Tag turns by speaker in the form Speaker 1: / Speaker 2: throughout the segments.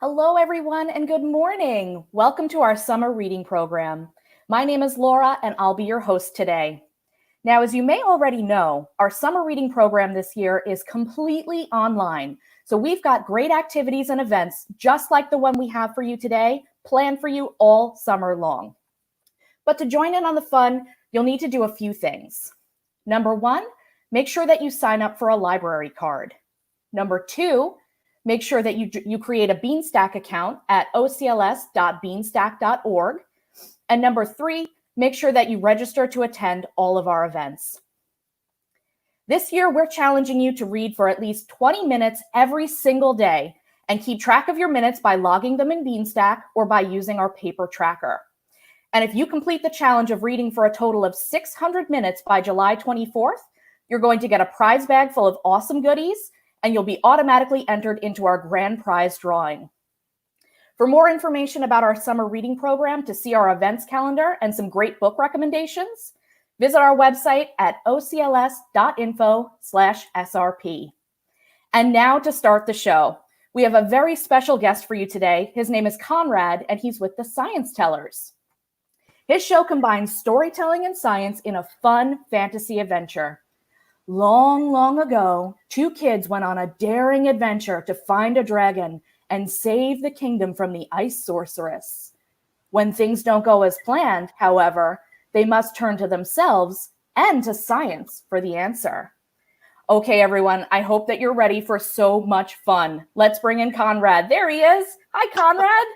Speaker 1: Hello, everyone, and good morning. Welcome to our summer reading program. My name is Laura, and I'll be your host today. Now, as you may already know, our summer reading program this year is completely online. So we've got great activities and events, just like the one we have for you today, planned for you all summer long. But to join in on the fun, you'll need to do a few things. Number one, make sure that you sign up for a library card. Number two, make sure that you create a Beanstack account at ocls.beanstack.org. And number three, make sure that you register to attend all of our events. This year, we're challenging you to read for at least 20 minutes every single day and keep track of your minutes by logging them in Beanstack or by using our paper tracker. And if you complete the challenge of reading for a total of 600 minutes by July 24th, you're going to get a prize bag full of awesome goodies, and you'll be automatically entered into our grand prize drawing. For more information about our summer reading program, to see our events calendar and some great book recommendations, visit our website at ocls.info/SRP. And now to start the show, we have a very special guest for you today. His name is Conrad, and he's with the Sciencetellers. His show combines storytelling and science in a fun fantasy adventure. Long, long ago, two kids went on a daring adventure to find a dragon and save the kingdom from the Ice Sorceress. When things don't go as planned, however, they must turn to themselves and to science for the answer. Okay, everyone, I hope that you're ready for so much fun. Let's bring in Conrad. There he is. Hi, Conrad.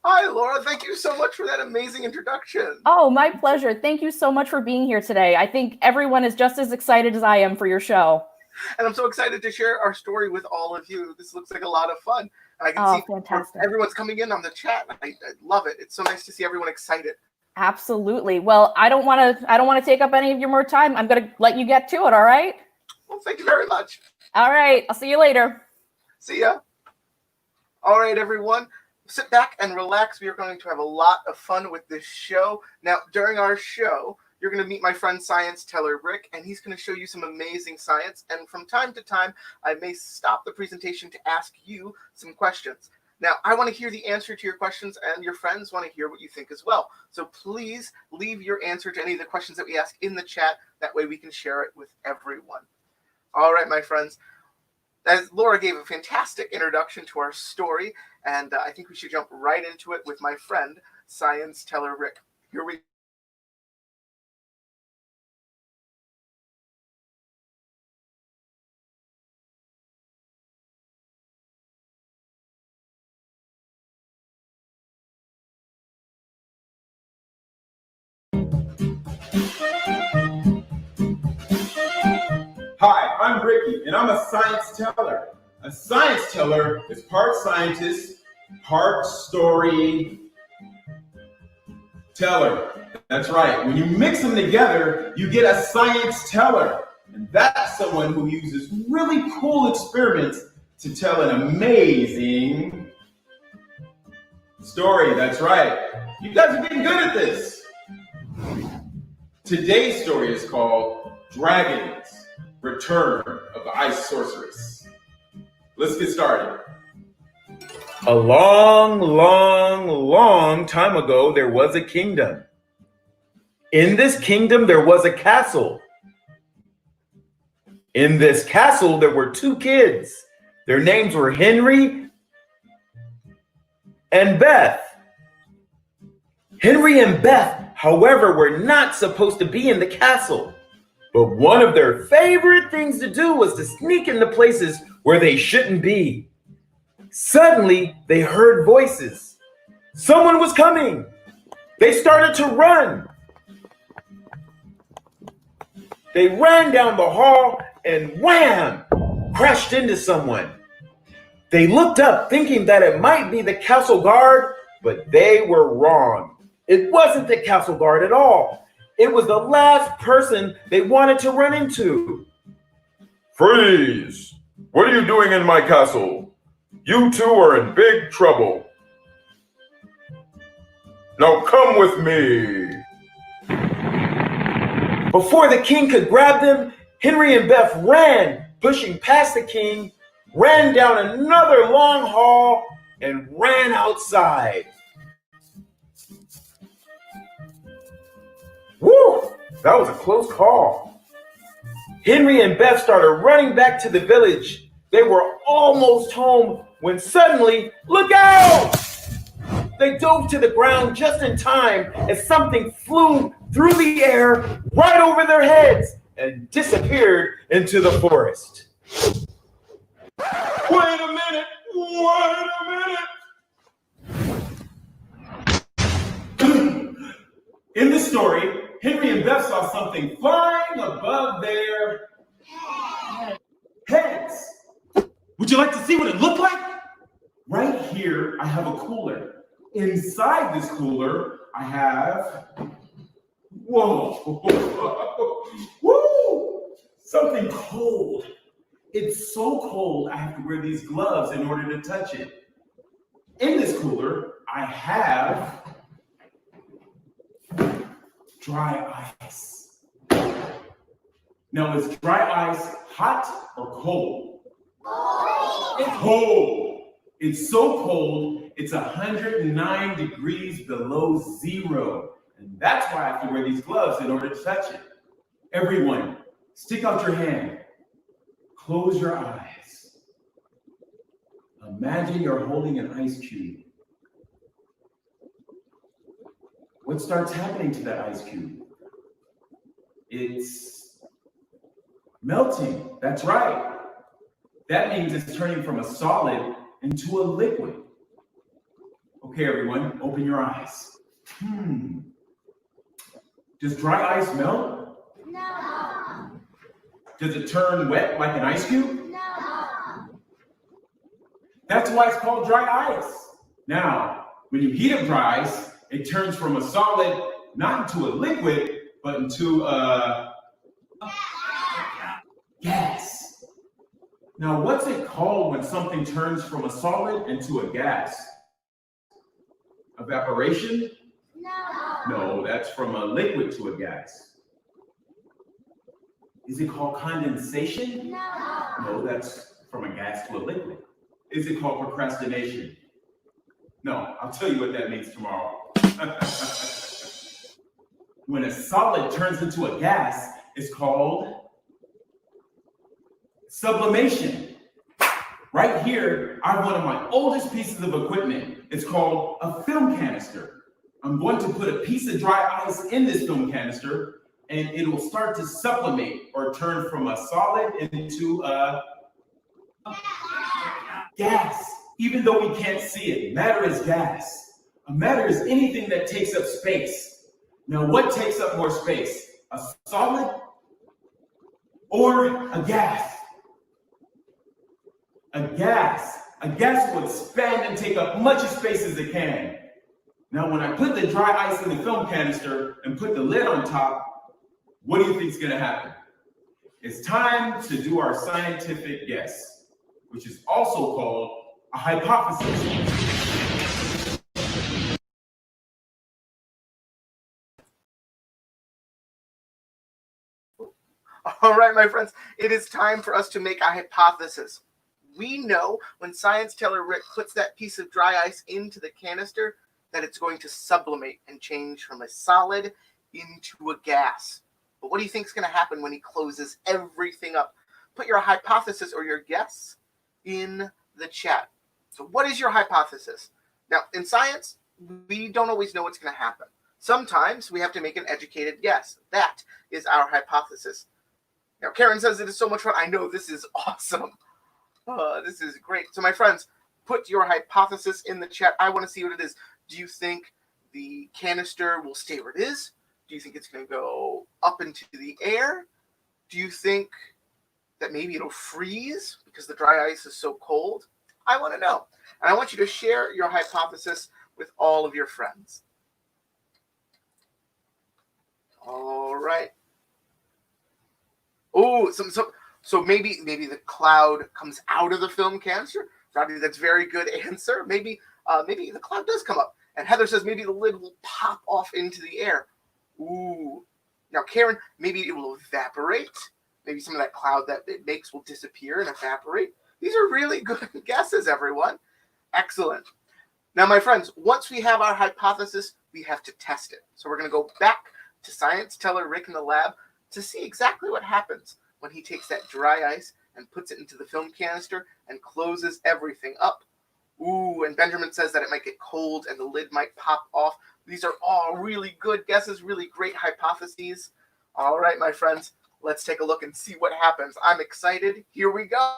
Speaker 2: Hi, Laura. Thank you so much for that amazing introduction.
Speaker 1: Oh, my pleasure. Thank you so much for being here today. I think everyone is just as excited as I am for your show.
Speaker 2: And I'm so excited to share our story with all of you. This looks like a lot of fun. I can see
Speaker 1: fantastic.
Speaker 2: Everyone's coming in on the chat. I love it. It's so nice to see everyone excited.
Speaker 1: Absolutely. Well, I don't want to take up any of your more time. I'm going to let you get to it, all right?
Speaker 2: Well, thank you very much.
Speaker 1: All right. I'll see you later.
Speaker 2: See ya. All right, everyone. Sit back and relax. We are going to have a lot of fun with this show. Now, during our show, you're going to meet my friend Sciencetellers Rick, and he's going to show you some amazing science. And from time to time, I may stop the presentation to ask you some questions. Now, I want to hear the answer to your questions, and your friends want to hear what you think as well. So please leave your answer to any of the questions that we ask in the chat. That way we can share it with everyone. All right, my friends. As Laura gave a fantastic introduction to our story, and I think we should jump right into it with my friend, Sciencetellers Rick. Here we go.
Speaker 3: Hi, I'm Ricky, and I'm a science teller. A science teller is part scientist, part story teller. That's right. When you mix them together, you get a science teller. And that's someone who uses really cool experiments to tell an amazing story. That's right. You guys are getting good at this. Today's story is called Dragons, Return of the Ice Sorceress. Let's get started. A long, long, long time ago, there was a kingdom. In this kingdom, there was a castle. In this castle, there were two kids. Their names were Henry and Beth. Henry and Beth, however, were not supposed to be in the castle. But one of their favorite things to do was to sneak into places where they shouldn't be. Suddenly, they heard voices. Someone was coming. They started to run. They ran down the hall and wham! Crashed into someone. They looked up thinking that it might be the castle guard, but they were wrong. It wasn't the castle guard at all. It was the last person they wanted to run into. Freeze! What are you doing in my castle? You two are in big trouble. Now come with me. Before the king could grab them, Henry and Beth ran, pushing past the king, ran down another long hall, and ran outside. Woo! That was a close call. Henry and Beth started running back to the village. They were almost home when suddenly, look out! They dove to the ground just in time as something flew through the air right over their heads and disappeared into the forest. Wait a minute! Wait a minute! In the story, Henry and Beth saw something flying above their heads. Would you like to see what it looked like? Right here, I have a cooler. Inside this cooler, I have, whoa, woo, something cold. It's so cold, I have to wear these gloves in order to touch it. In this cooler, I have dry ice. Now, is dry ice hot or cold? It's cold. It's so cold, it's 109 degrees below zero. And that's why I have to wear these gloves in order to touch it. Everyone, stick out your hand. Close your eyes. Imagine you're holding an ice cube. What starts happening to that ice cube? It's melting. That's right. That means it's turning from a solid into a liquid. Okay, everyone, open your eyes. Does dry ice melt?
Speaker 4: No.
Speaker 3: Does it turn wet like an ice cube?
Speaker 4: No.
Speaker 3: That's why it's called dry ice. Now, when you heat up dry ice, it turns from a solid, not into a liquid, but into a gas. Now, what's it called when something turns from a solid into a gas? Evaporation?
Speaker 4: No.
Speaker 3: No, that's from a liquid to a gas. Is it called condensation?
Speaker 4: No.
Speaker 3: No, that's from a gas to a liquid. Is it called procrastination? No, I'll tell you what that means tomorrow. When a solid turns into a gas, it's called sublimation. Right here, I have one of my oldest pieces of equipment. It's called a film canister. I'm going to put a piece of dry ice in this film canister, and it will start to sublimate or turn from a solid into a gas. Even though we can't see it, matter is gas. A matter is anything that takes up space. Now, what takes up more space? A solid or a gas? A gas. A gas will expand and take up much of space as it can. Now, when I put the dry ice in the film canister and put the lid on top, what do you think is going to happen? It's time to do our scientific guess, which is also called a hypothesis.
Speaker 2: All right, my friends, it is time for us to make a hypothesis. We know when Sciencetellers Rick puts that piece of dry ice into the canister that it's going to sublimate and change from a solid into a gas. But what do you think is going to happen when he closes everything up? Put your hypothesis or your guess in the chat. So what is your hypothesis? Now, in science, we don't always know what's going to happen. Sometimes we have to make an educated guess. That is our hypothesis. Now, Karen says it is so much fun. I know, this is awesome. This is great. So, my friends, put your hypothesis in the chat. I want to see what it is. Do you think the canister will stay where it is? Do you think it's going to go up into the air? Do you think that maybe it'll freeze because the dry ice is so cold? I want to know. And I want you to share your hypothesis with all of your friends. All right. Oh, so maybe the cloud comes out of the film canister. Robbie, that's a very good answer. Maybe the cloud does come up. And Heather says maybe the lid will pop off into the air. Ooh. Now, Karen, maybe it will evaporate. Maybe some of that cloud that it makes will disappear and evaporate. These are really good guesses, everyone. Excellent. Now, my friends, once we have our hypothesis, we have to test it. So we're going to go back to Science Teller Rick in the lab to see exactly what happens when he takes that dry ice and puts it into the film canister and closes everything up. Ooh, and Benjamin says that it might get cold and the lid might pop off. These are all really good guesses, really great hypotheses. All right, my friends, let's take a look and see what happens. I'm excited. Here we go.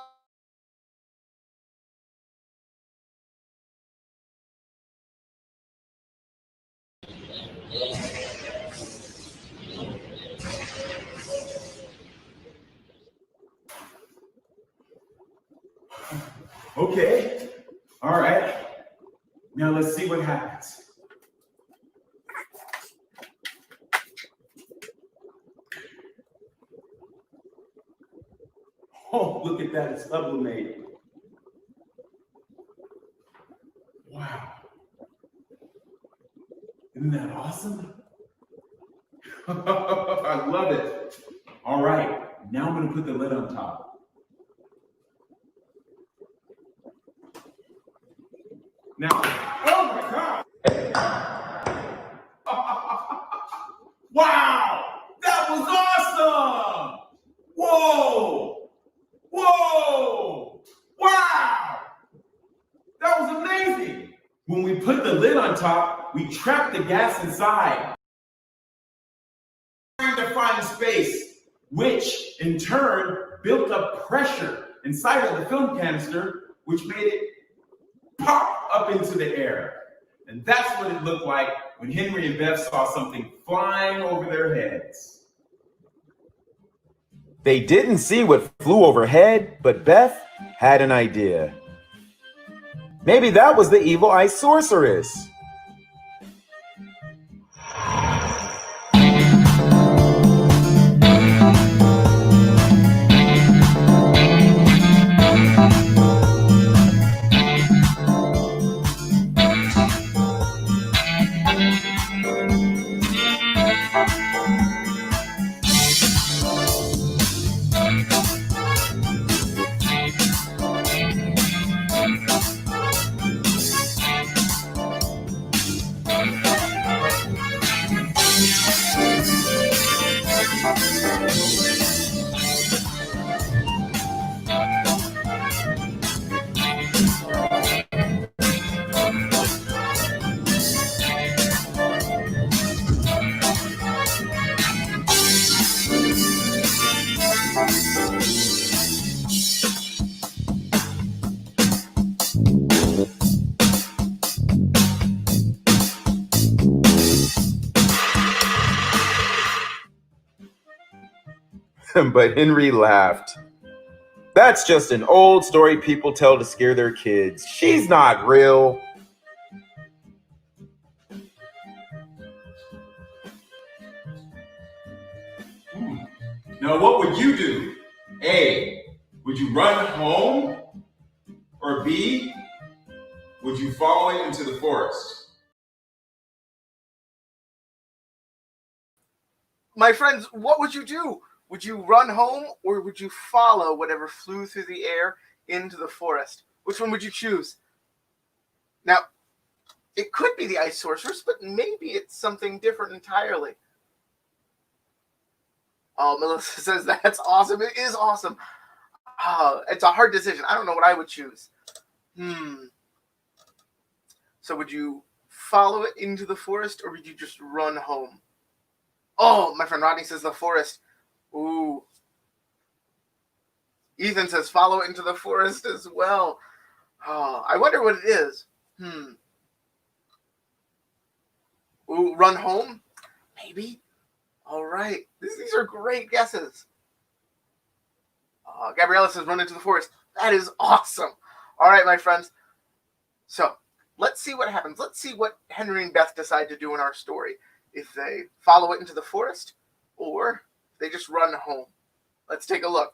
Speaker 3: Okay. All right. Now let's see what happens. Oh, look at that. It's sublimated. Wow. Isn't that awesome? I love it. All right. Now I'm going to put the lid on top. Now, oh my God! Wow! That was awesome! Whoa! Whoa! Wow! That was amazing! When we put the lid on top, we trapped the gas inside. Trying to find space, which in turn built up pressure inside of the film canister, which made it pop up into the air. And that's what it looked like when Henry and Beth saw something flying over their heads.
Speaker 5: They didn't see what flew overhead, but Beth had an idea. Maybe that was the Evil Ice Sorceress. But Henry laughed. That's just an old story people tell to scare their kids. She's not real.
Speaker 3: Now, what would you do? A, would you run home? Or B, would you follow it into the forest?
Speaker 2: My friends, what would you do? Would you run home or would you follow whatever flew through the air into the forest? Which one would you choose? Now, it could be the Ice Sorceress, but maybe it's something different entirely. Oh, Melissa says that's awesome. It is awesome. It's a hard decision. I don't know what I would choose. So would you follow it into the forest or would you just run home? Oh, my friend Rodney says the forest. Ooh. Ethan says follow it into the forest as well. Oh, I wonder what it is. Ooh, run home? Maybe. All right. These are great guesses. Gabriella says run into the forest. That is awesome. All right, my friends. So let's see what happens. Let's see what Henry and Beth decide to do in our story. If they follow it into the forest or they just run home. Let's take a look.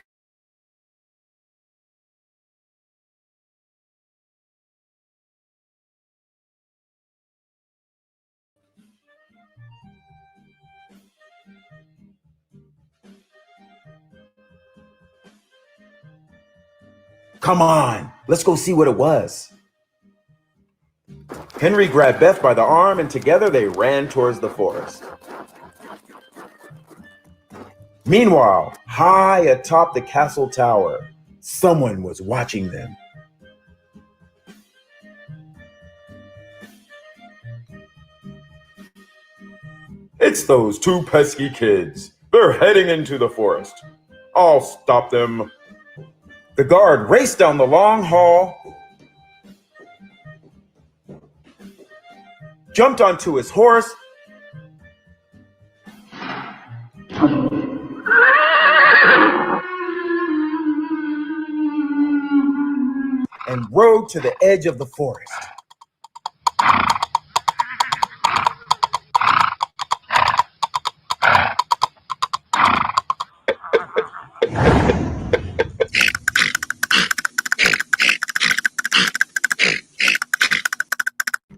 Speaker 5: Come on, let's go see what it was. Henry grabbed Beth by the arm and together they ran towards the forest. Meanwhile, high atop the castle tower, someone was watching them. It's those two pesky kids. They're heading into the forest. I'll stop them. The guard raced down the long hall, jumped onto his horse, and rode to the edge of the forest.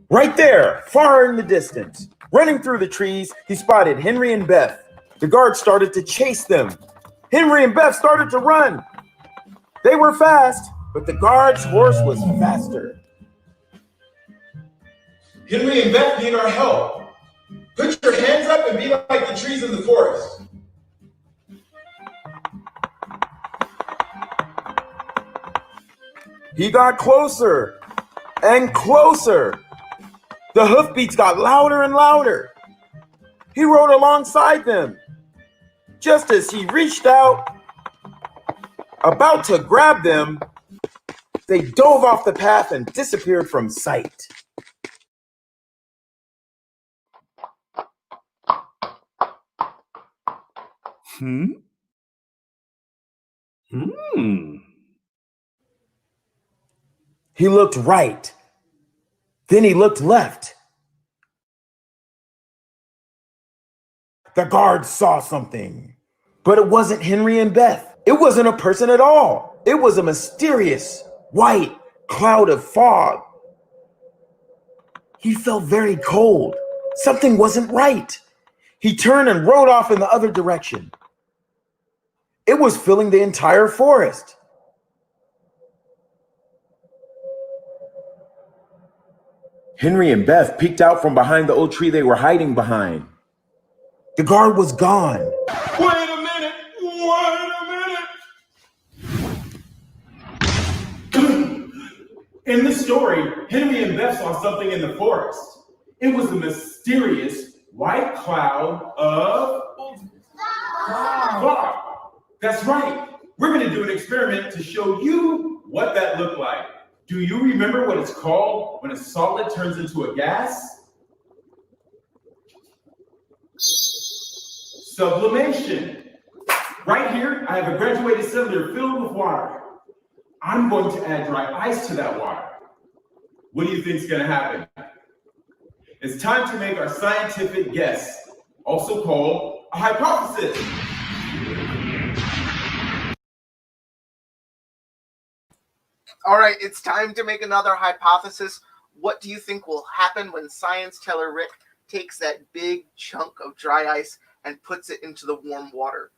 Speaker 5: Right there, far in the distance, running through the trees, he spotted Henry and Beth. The guard started to chase them. Henry and Beth started to run. They were fast, but the guard's horse was faster.
Speaker 3: Henry and Beth need our help. Put your hands up and be like the trees in the forest.
Speaker 5: He got closer and closer. The hoofbeats got louder and louder. He rode alongside them. Just as he reached out, about to grab them, they dove off the path and disappeared from sight. He looked right. Then he looked left. The guard saw something. But it wasn't Henry and Beth. It wasn't a person at all. It was a mysterious white cloud of fog. He felt very cold. Something wasn't right. He turned and rode off in the other direction. It was filling the entire forest. Henry and Beth peeked out from behind the old tree they were hiding behind. The guard was gone.
Speaker 3: Wait a minute! In the story, Henry and Beth saw something in the forest. It was a mysterious white cloud of fog. That's right. We're going to do an experiment to show you what that looked like. Do you remember what it's called when a solid turns into a gas? Sublimation. Right here, I have a graduated cylinder filled with water. I'm going to add dry ice to that water. What do you think is going to happen? It's time to make our scientific guess, also called a hypothesis.
Speaker 2: All right, it's time to make another hypothesis. What do you think will happen when Science Teller Rick takes that big chunk of dry ice and puts it into the warm water?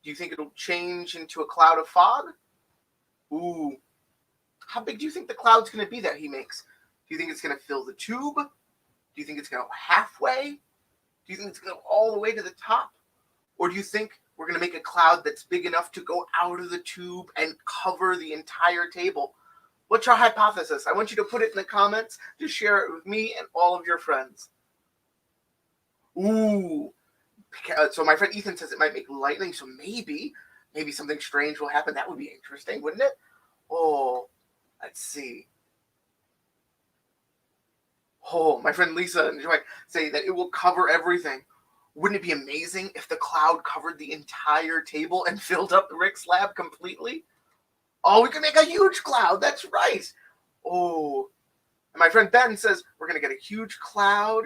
Speaker 2: Do you think it'll change into a cloud of fog? Ooh. How big do you think the cloud's going to be that he makes? Do you think it's going to fill the tube? Do you think it's going to go halfway? Do you think it's going to go all the way to the top? Or do you think we're going to make a cloud that's big enough to go out of the tube and cover the entire table? What's your hypothesis? I want you to put it in the comments to share it with me and all of your friends. Ooh. So my friend Ethan says it might make lightning, so maybe something strange will happen. That would be interesting, wouldn't it? Oh, let's see. Oh, my friend Lisa and Joy say that it will cover everything. Wouldn't it be amazing if the cloud covered the entire table and filled up Rick's lab completely? Oh, we can make a huge cloud. That's right. Oh, and my friend Ben says we're going to get a huge cloud.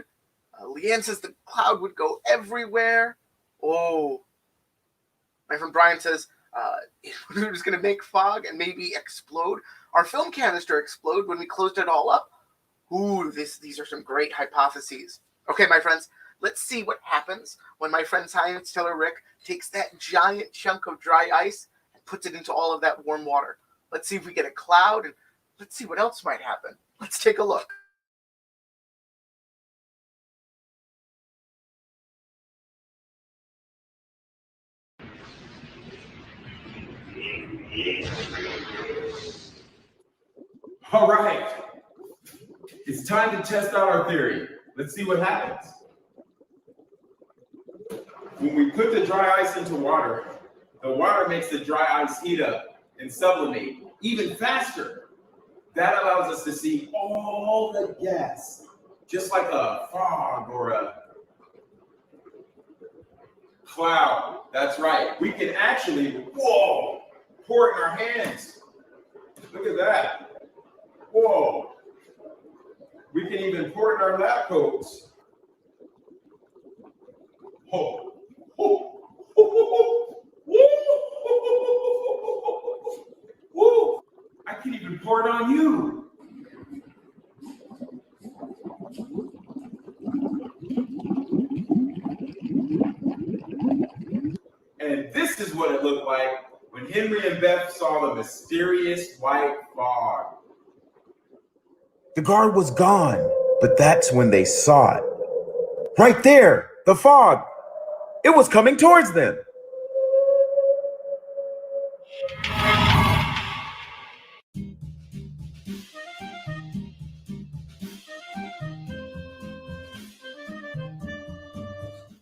Speaker 2: Leanne says the cloud would go everywhere. Oh, my friend Brian says it was going to make fog and maybe explode. Our film canister explode when we closed it all up. Ooh, these are some great hypotheses. Okay, my friends, let's see what happens when my friend Science Teller Rick takes that giant chunk of dry ice and puts it into all of that warm water. Let's see if we get a cloud, and let's see what else might happen. Let's take a look.
Speaker 3: All right. It's time to test out our theory. Let's see what happens. When we put the dry ice into water, the water makes the dry ice heat up and sublimate even faster. That allows us to see all the gas, just like a fog or a cloud. That's right. We can actually, whoa, pour it in our hands. Look at that. Whoa. We can even pour it in our lab coats. Oh. Oh. Woo! I can even pour it on you. And this is what it looked like when Henry and Beth saw the mysterious white fog.
Speaker 5: The guard was gone, but that's when they saw it. Right there, the fog. It was coming towards them.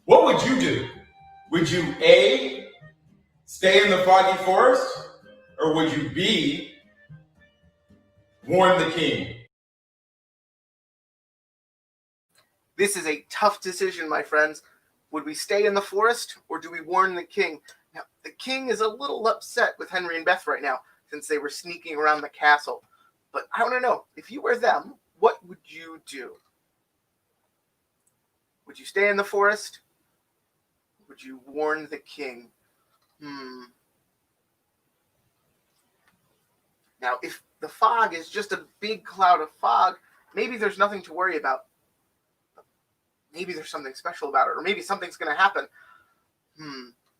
Speaker 3: What would you do? Would you A, stay in the foggy forest, or would you B, warn the king?
Speaker 2: This is a tough decision, my friends. Would we stay in the forest or do we warn the king? Now, the king is a little upset with Henry and Beth right now since they were sneaking around the castle. But I want to know, if you were them, what would you do? Would you stay in the forest? Would you warn the king? Now, if the fog is just a big cloud of fog, maybe there's nothing to worry about. Maybe there's something special about it, or maybe something's going to happen.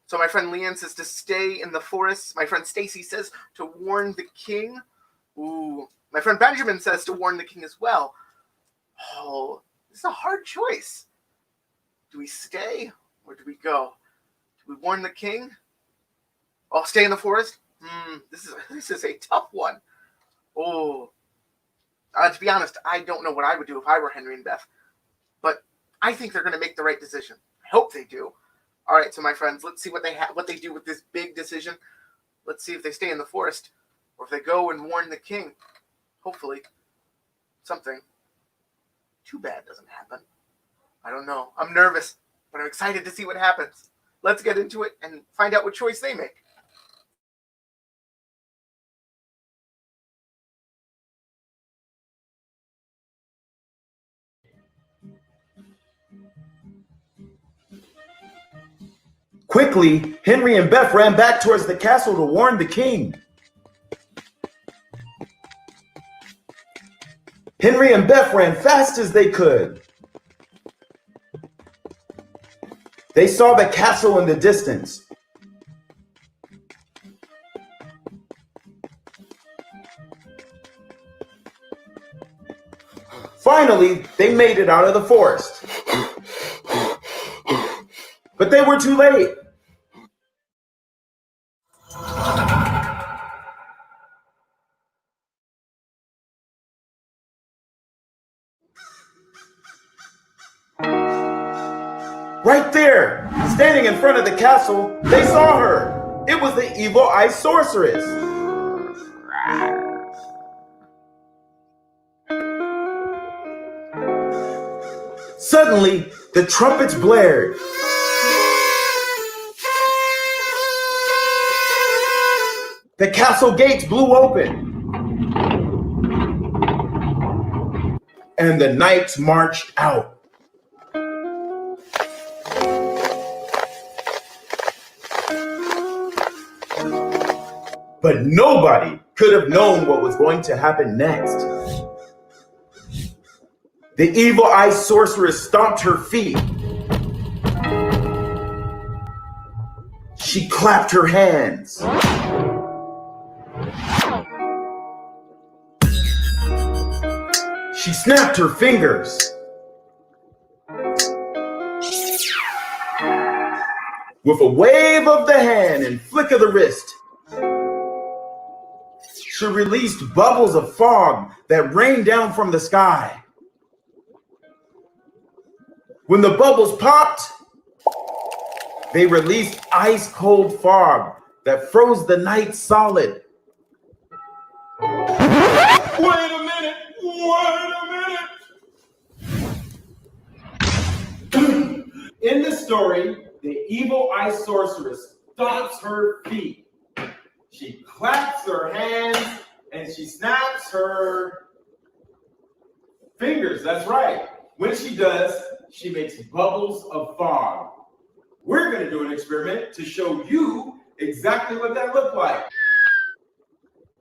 Speaker 2: So my friend Leanne says to stay in the forest. My friend Stacy says to warn the king. Ooh. My friend Benjamin says to warn the king as well. Oh, this is a hard choice. Do we stay or do we go? Do we warn the king? Oh, stay in the forest? This is a tough one. Oh. To be honest, I don't know what I would do if I were Henry and Beth. But I think they're going to make the right decision. I hope they do. All right, so my friends, let's see what they do with this big decision. Let's see if they stay in the forest or if they go and warn the king. Hopefully, something too bad doesn't happen. I don't know. I'm nervous, but I'm excited to see what happens. Let's get into it and find out what choice they make.
Speaker 5: Quickly, Henry and Beth ran back towards the castle to warn the king. Henry and Beth ran fast as they could. They saw the castle in the distance. Finally, they made it out of the forest. But they were too late. Right there, standing in front of the castle, they saw her. It was the Evil Ice Sorceress. Suddenly, the trumpets blared. The castle gates blew open. And the knights marched out. But nobody could have known what was going to happen next. The Evil Ice Sorceress stomped her feet. She clapped her hands. She snapped her fingers. With a wave of the hand and flick of the wrist, She released bubbles of fog that rained down from the sky. When the bubbles popped, they released ice-cold fog that froze the night solid.
Speaker 3: Wait a minute! In the story, the Evil Ice Sorceress stomps her feet. She claps her hands and she snaps her fingers. That's right. When she does, she makes bubbles of fog. We're going to do an experiment to show you exactly what that looked like.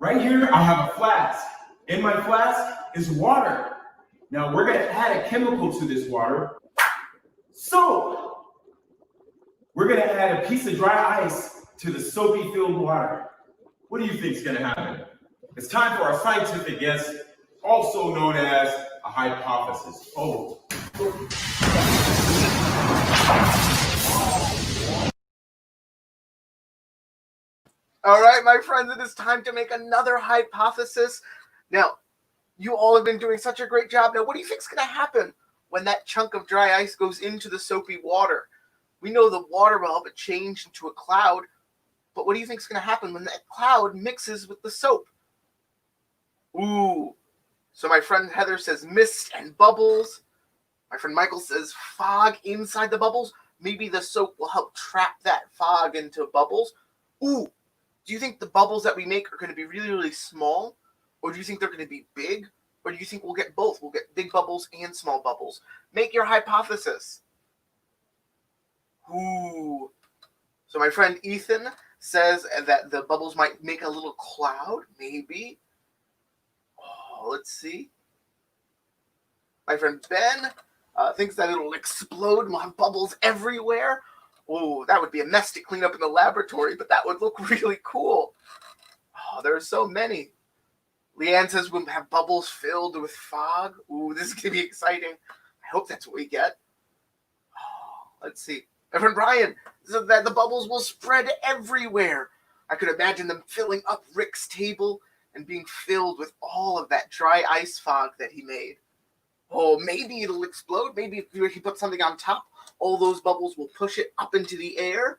Speaker 3: Right here, I have a flask. In my flask is water. Now we're going to add a chemical to this water. Soap. We're going to add a piece of dry ice to the soapy filled water. What do you think is going to happen? It's time for our scientific guess, also known as a hypothesis. Oh.
Speaker 2: All right, my friends, it is time to make another hypothesis. Now, you all have been doing such a great job. Now, what do you think is going to happen when that chunk of dry ice goes into the soapy water? We know the water will help it change into a cloud, but what do you think is going to happen when that cloud mixes with the soap? Ooh. So my friend Heather says mist and bubbles. My friend Michael says fog inside the bubbles. Maybe the soap will help trap that fog into bubbles. Ooh. Do you think the bubbles that we make are going to be really, really small? Or do you think they're going to be big? Or do you think we'll get both? We'll get big bubbles and small bubbles. Make your hypothesis. Ooh. So my friend Ethan says that the bubbles might make a little cloud, maybe. Oh, let's see. My friend Ben thinks that it'll explode and we'll have bubbles everywhere. Oh, that would be a mess to clean up in the laboratory, but that would look really cool. Oh, there are so many. Leanne says we'll have bubbles filled with fog. Ooh, this is going to be exciting. I hope that's what we get. Oh, let's see. My friend Brian says that the bubbles will spread everywhere. I could imagine them filling up Rick's table and being filled with all of that dry ice fog that he made. Oh, maybe it'll explode. Maybe if he puts something on top, all those bubbles will push it up into the air.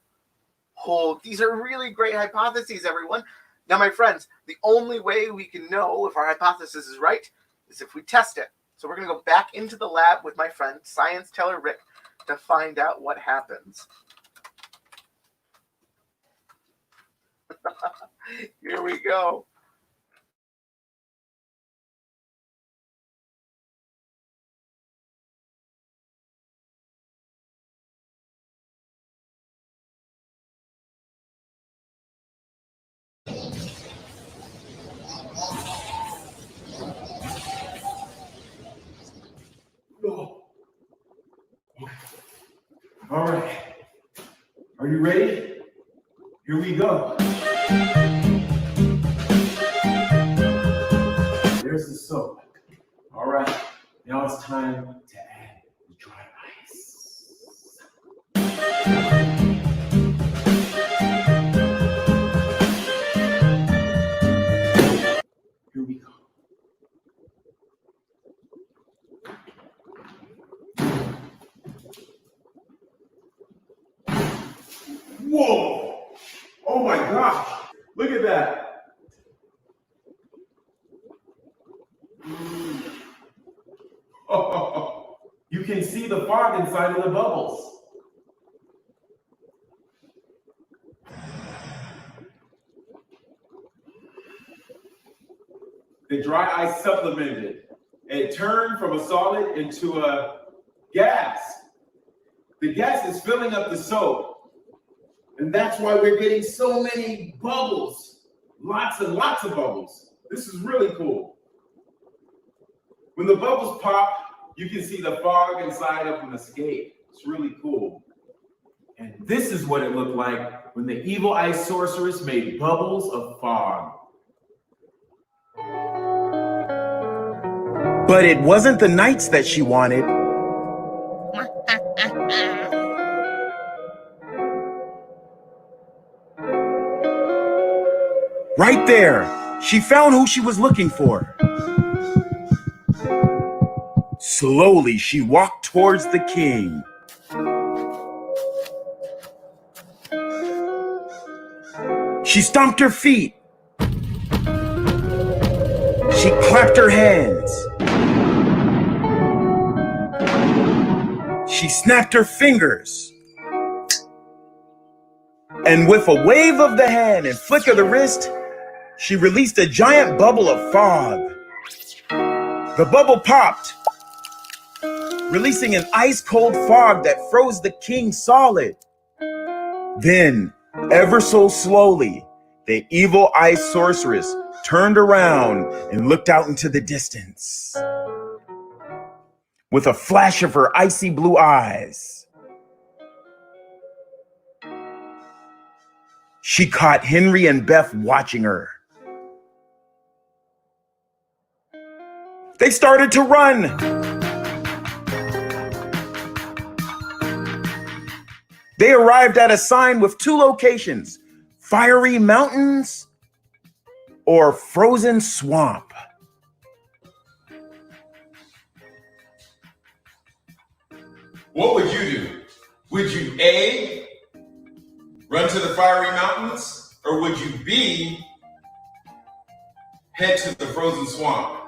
Speaker 2: Oh, these are really great hypotheses, everyone. Now, my friends, the only way we can know if our hypothesis is right is if we test it. So we're going to go back into the lab with my friend, Science Teller Rick, to find out what happens. Here we go.
Speaker 3: All right. Are you ready? Here we go. There's the soap. All right. Now it's time to add the dry ice. Here we go. Whoa! Oh my gosh! Look at that! Oh, you can see the fog inside of the bubbles. The dry ice supplemented. It turned from a solid into a gas. The gas is filling up the soap. And that's why we're getting so many bubbles. Lots and lots of bubbles. This is really cool. When the bubbles pop, you can see the fog inside of them escape. It's really cool. And this is what it looked like when the Evil Ice Sorceress made bubbles of fog.
Speaker 5: But it wasn't the nights that she wanted. Right there, She found who she was looking for. Slowly, she walked towards the king. She stomped her feet. She clapped her hands. She snapped her fingers. And with a wave of the hand and flick of the wrist, she released a giant bubble of fog. The bubble popped, releasing an ice-cold fog that froze the king solid. Then, ever so slowly, the evil ice sorceress turned around and looked out into the distance. With a flash of her icy blue eyes, she caught Henry and Beth watching her. They started to run. They arrived at a sign with two locations, Fiery Mountains or Frozen Swamp.
Speaker 3: What would you do? Would you A, run to the fiery mountains, or would you B, head to the frozen swamp?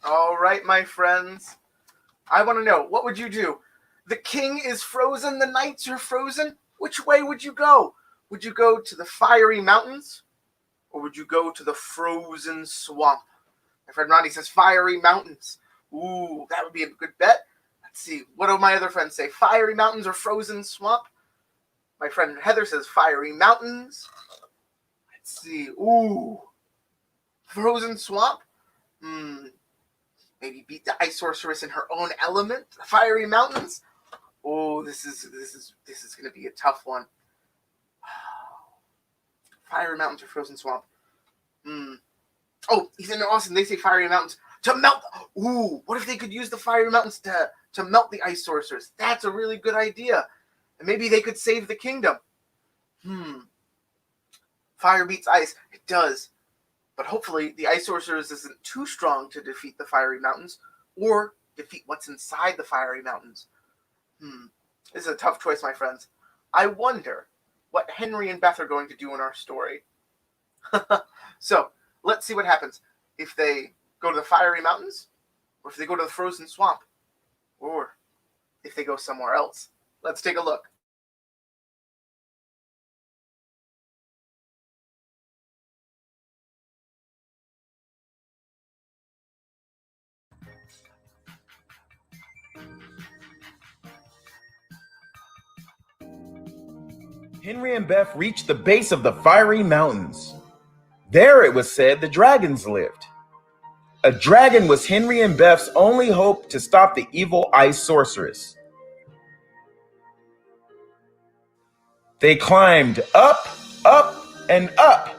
Speaker 2: All right, my friends. I want to know, what would you do? The king is frozen, the knights are frozen. Which way would you go? Would you go to the fiery mountains? Or would you go to the frozen swamp? My friend Ronnie says fiery mountains. Ooh, that would be a good bet. Let's see, what do my other friends say? Fiery mountains or frozen swamp? My friend Heather says fiery mountains. Let's see, ooh, frozen swamp? Maybe beat the ice sorceress in her own element. The fiery mountains. Oh, this is going to be a tough one. Fiery mountains or frozen swamp. Oh, Ethan and Austin, they say fiery mountains to melt. Ooh, what if they could use the fiery mountains to melt the ice sorceress? That's a really good idea. And maybe they could save the kingdom. Fire beats ice. It does. But hopefully the ice sorceress isn't too strong to defeat the fiery mountains or defeat what's inside the fiery mountains. This is a tough choice, my friends. I wonder what Henry and Beth are going to do in our story. So, let's see what happens if they go to the fiery mountains, or if they go to the frozen swamp, or if they go somewhere else. Let's take a look.
Speaker 5: Henry and Beth reached the base of the fiery mountains. There, it was said, the dragons lived. A dragon was Henry and Beth's only hope to stop the evil ice sorceress. They climbed up, up, and up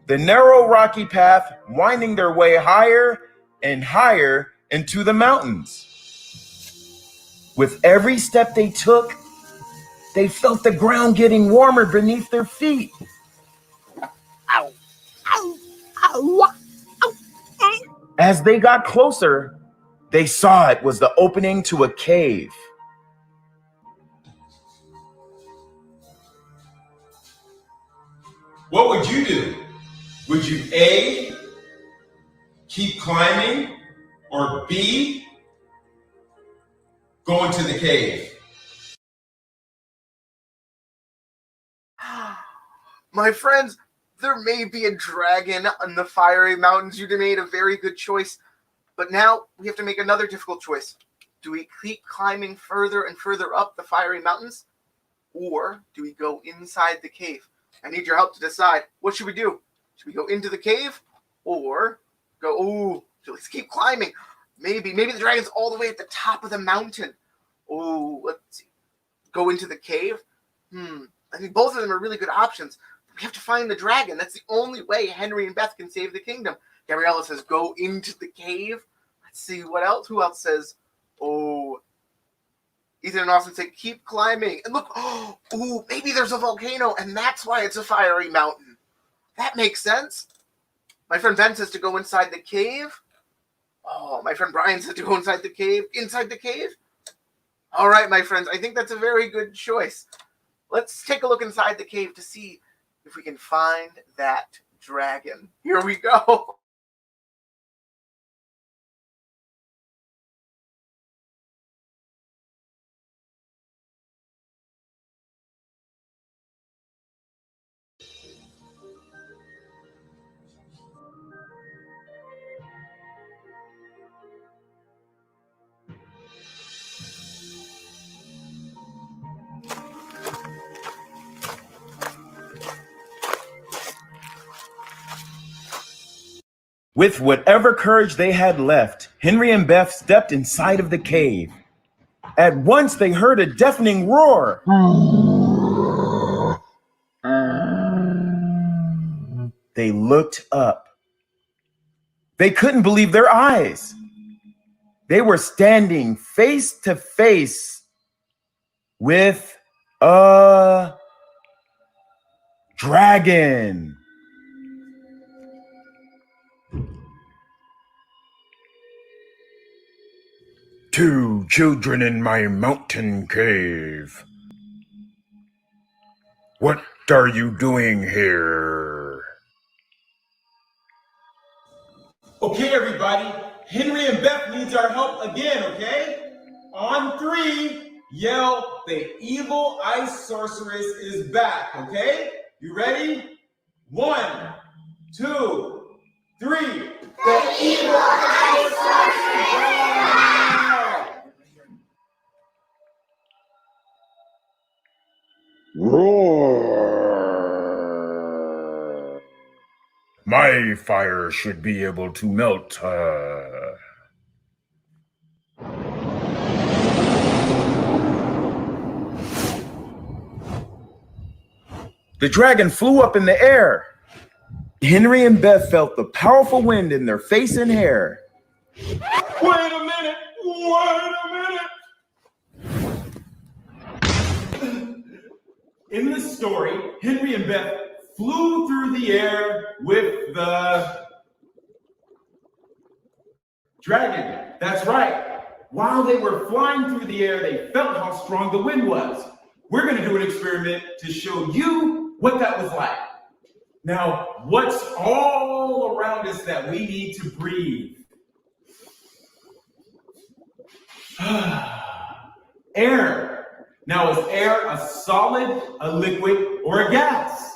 Speaker 5: the narrow rocky path, winding their way higher and higher into the mountains. With every step they took, they felt the ground getting warmer beneath their feet.
Speaker 4: Ow. Ow. Ow.
Speaker 5: As they got closer, they saw it was the opening to a cave.
Speaker 3: What would you do? Would you A, keep climbing, or B, go into the cave?
Speaker 2: My friends, there may be a dragon on the fiery mountains. You made a very good choice. But now we have to make another difficult choice. Do we keep climbing further and further up the fiery mountains? Or do we go inside the cave? I need your help to decide. What should we do? Should we go into the cave? Or go, let's keep climbing. Maybe the dragon's all the way at the top of the mountain. Let's see. Go into the cave? I think both of them are really good options. We have to find the dragon. That's the only way Henry and Beth can save the kingdom. Gabriella says, go into the cave. Let's see, what else? Who else says, Ethan and Austin say, keep climbing. And look, ooh, maybe there's a volcano, and that's why it's a fiery mountain. That makes sense. My friend Ben says to go inside the cave. Oh, my friend Brian says to go inside the cave. Inside the cave? All right, my friends, I think that's a very good choice. Let's take a look inside the cave to see if we can find that dragon. Here we go.
Speaker 5: With whatever courage they had left, Henry and Beth stepped inside of the cave. At once they heard a deafening roar. They looked up. They couldn't believe their eyes. They were standing face to face with a dragon.
Speaker 3: Two children in my mountain cave. What are you doing here?
Speaker 5: Okay, everybody. Henry and Beth needs our help again, okay? On 3, yell, the Evil Ice Sorceress is back, okay? You ready? 1, 2, 3. The Evil Ice Sorceress is back!
Speaker 3: Roar! My fire should be able to melt her.
Speaker 5: The dragon flew up in the air. Henry and Beth felt the powerful wind in their face and hair. Wait a minute! Wait a minute! In the story, Henry and Beth flew through the air with the dragon. That's right. While they were flying through the air, they felt how strong the wind was. We're going to do an experiment to show you what that was like. Now, what's all around us that we need to breathe? Air. Now, is air a solid, a liquid, or a gas?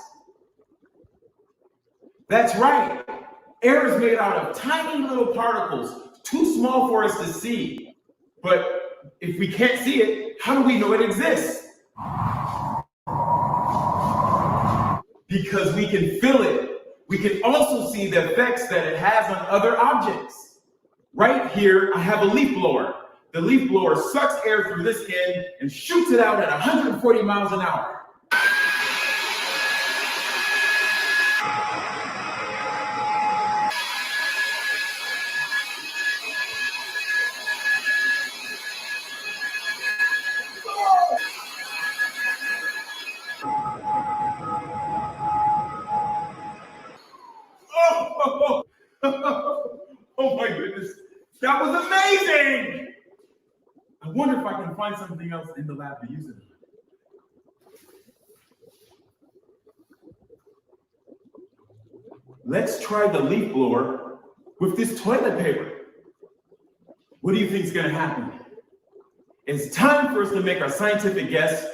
Speaker 5: That's right. Air is made out of tiny little particles, too small for us to see. But if we can't see it, how do we know it exists? Because we can feel it. We can also see the effects that it has on other objects. Right here, I have a leaf blower. The leaf blower sucks air through this end and shoots it out at 140 miles an hour. Oh my goodness, that was amazing! I wonder if I can find something else in the lab to use it on. Let's try the leaf blower with this toilet paper. What do you think is going to happen? It's time for us to make our scientific guess,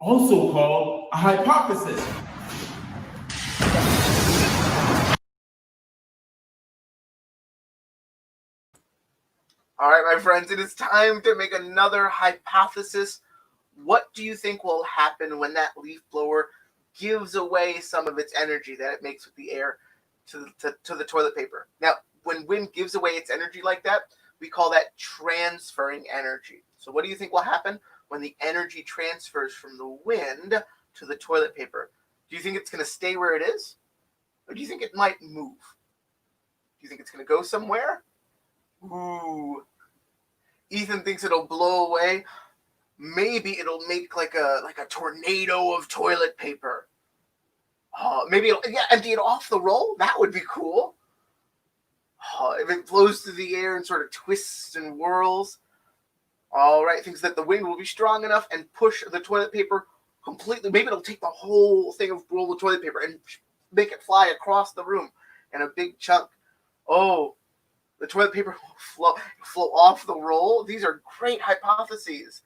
Speaker 5: also called a hypothesis.
Speaker 2: All right, my friends, it is time to make another hypothesis. What do you think will happen when that leaf blower gives away some of its energy that it makes with the air to the toilet paper? Now, when wind gives away its energy like that, we call that transferring energy. So what do you think will happen when the energy transfers from the wind to the toilet paper? Do you think it's going to stay where it is? Or do you think it might move? Do you think it's going to go somewhere? Ooh. Ethan thinks it'll blow away. maybe it'll make like a tornado of toilet paper. Maybe it'll empty it off the roll. That would be cool. If it flows through the air and sort of twists and whirls. All right, thinks that the wind will be strong enough and push the toilet paper completely. Maybe it'll take the whole thing of roll of toilet paper and make it fly across the room in a big chunk. Oh, the toilet paper will flow off the roll. These are great hypotheses.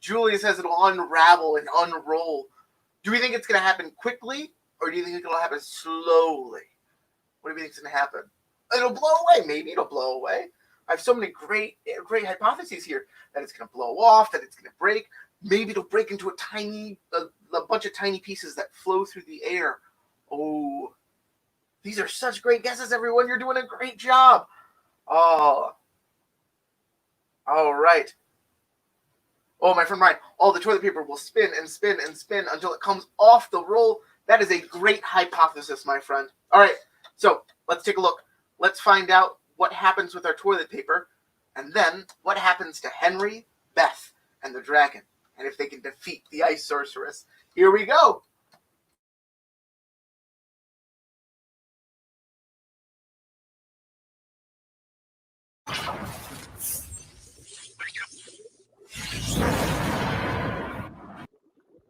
Speaker 2: Julia says it'll unravel and unroll. Do we think it's going to happen quickly, or do you think it'll happen slowly? What do you think is going to happen? It'll blow away. Maybe it'll blow away. I have so many great hypotheses here that it's going to blow off, that it's going to break. Maybe it'll break into a bunch of tiny pieces that flow through the air. Oh, these are such great guesses, everyone. You're doing a great job. Oh, all right. Oh, my friend Ryan, all the toilet paper will spin and spin and spin until it comes off the roll. That is a great hypothesis, my friend. All right, so let's take a look. Let's find out what happens with our toilet paper, and then what happens to Henry, Beth, and the dragon, and if they can defeat the Ice Sorceress. Here we go.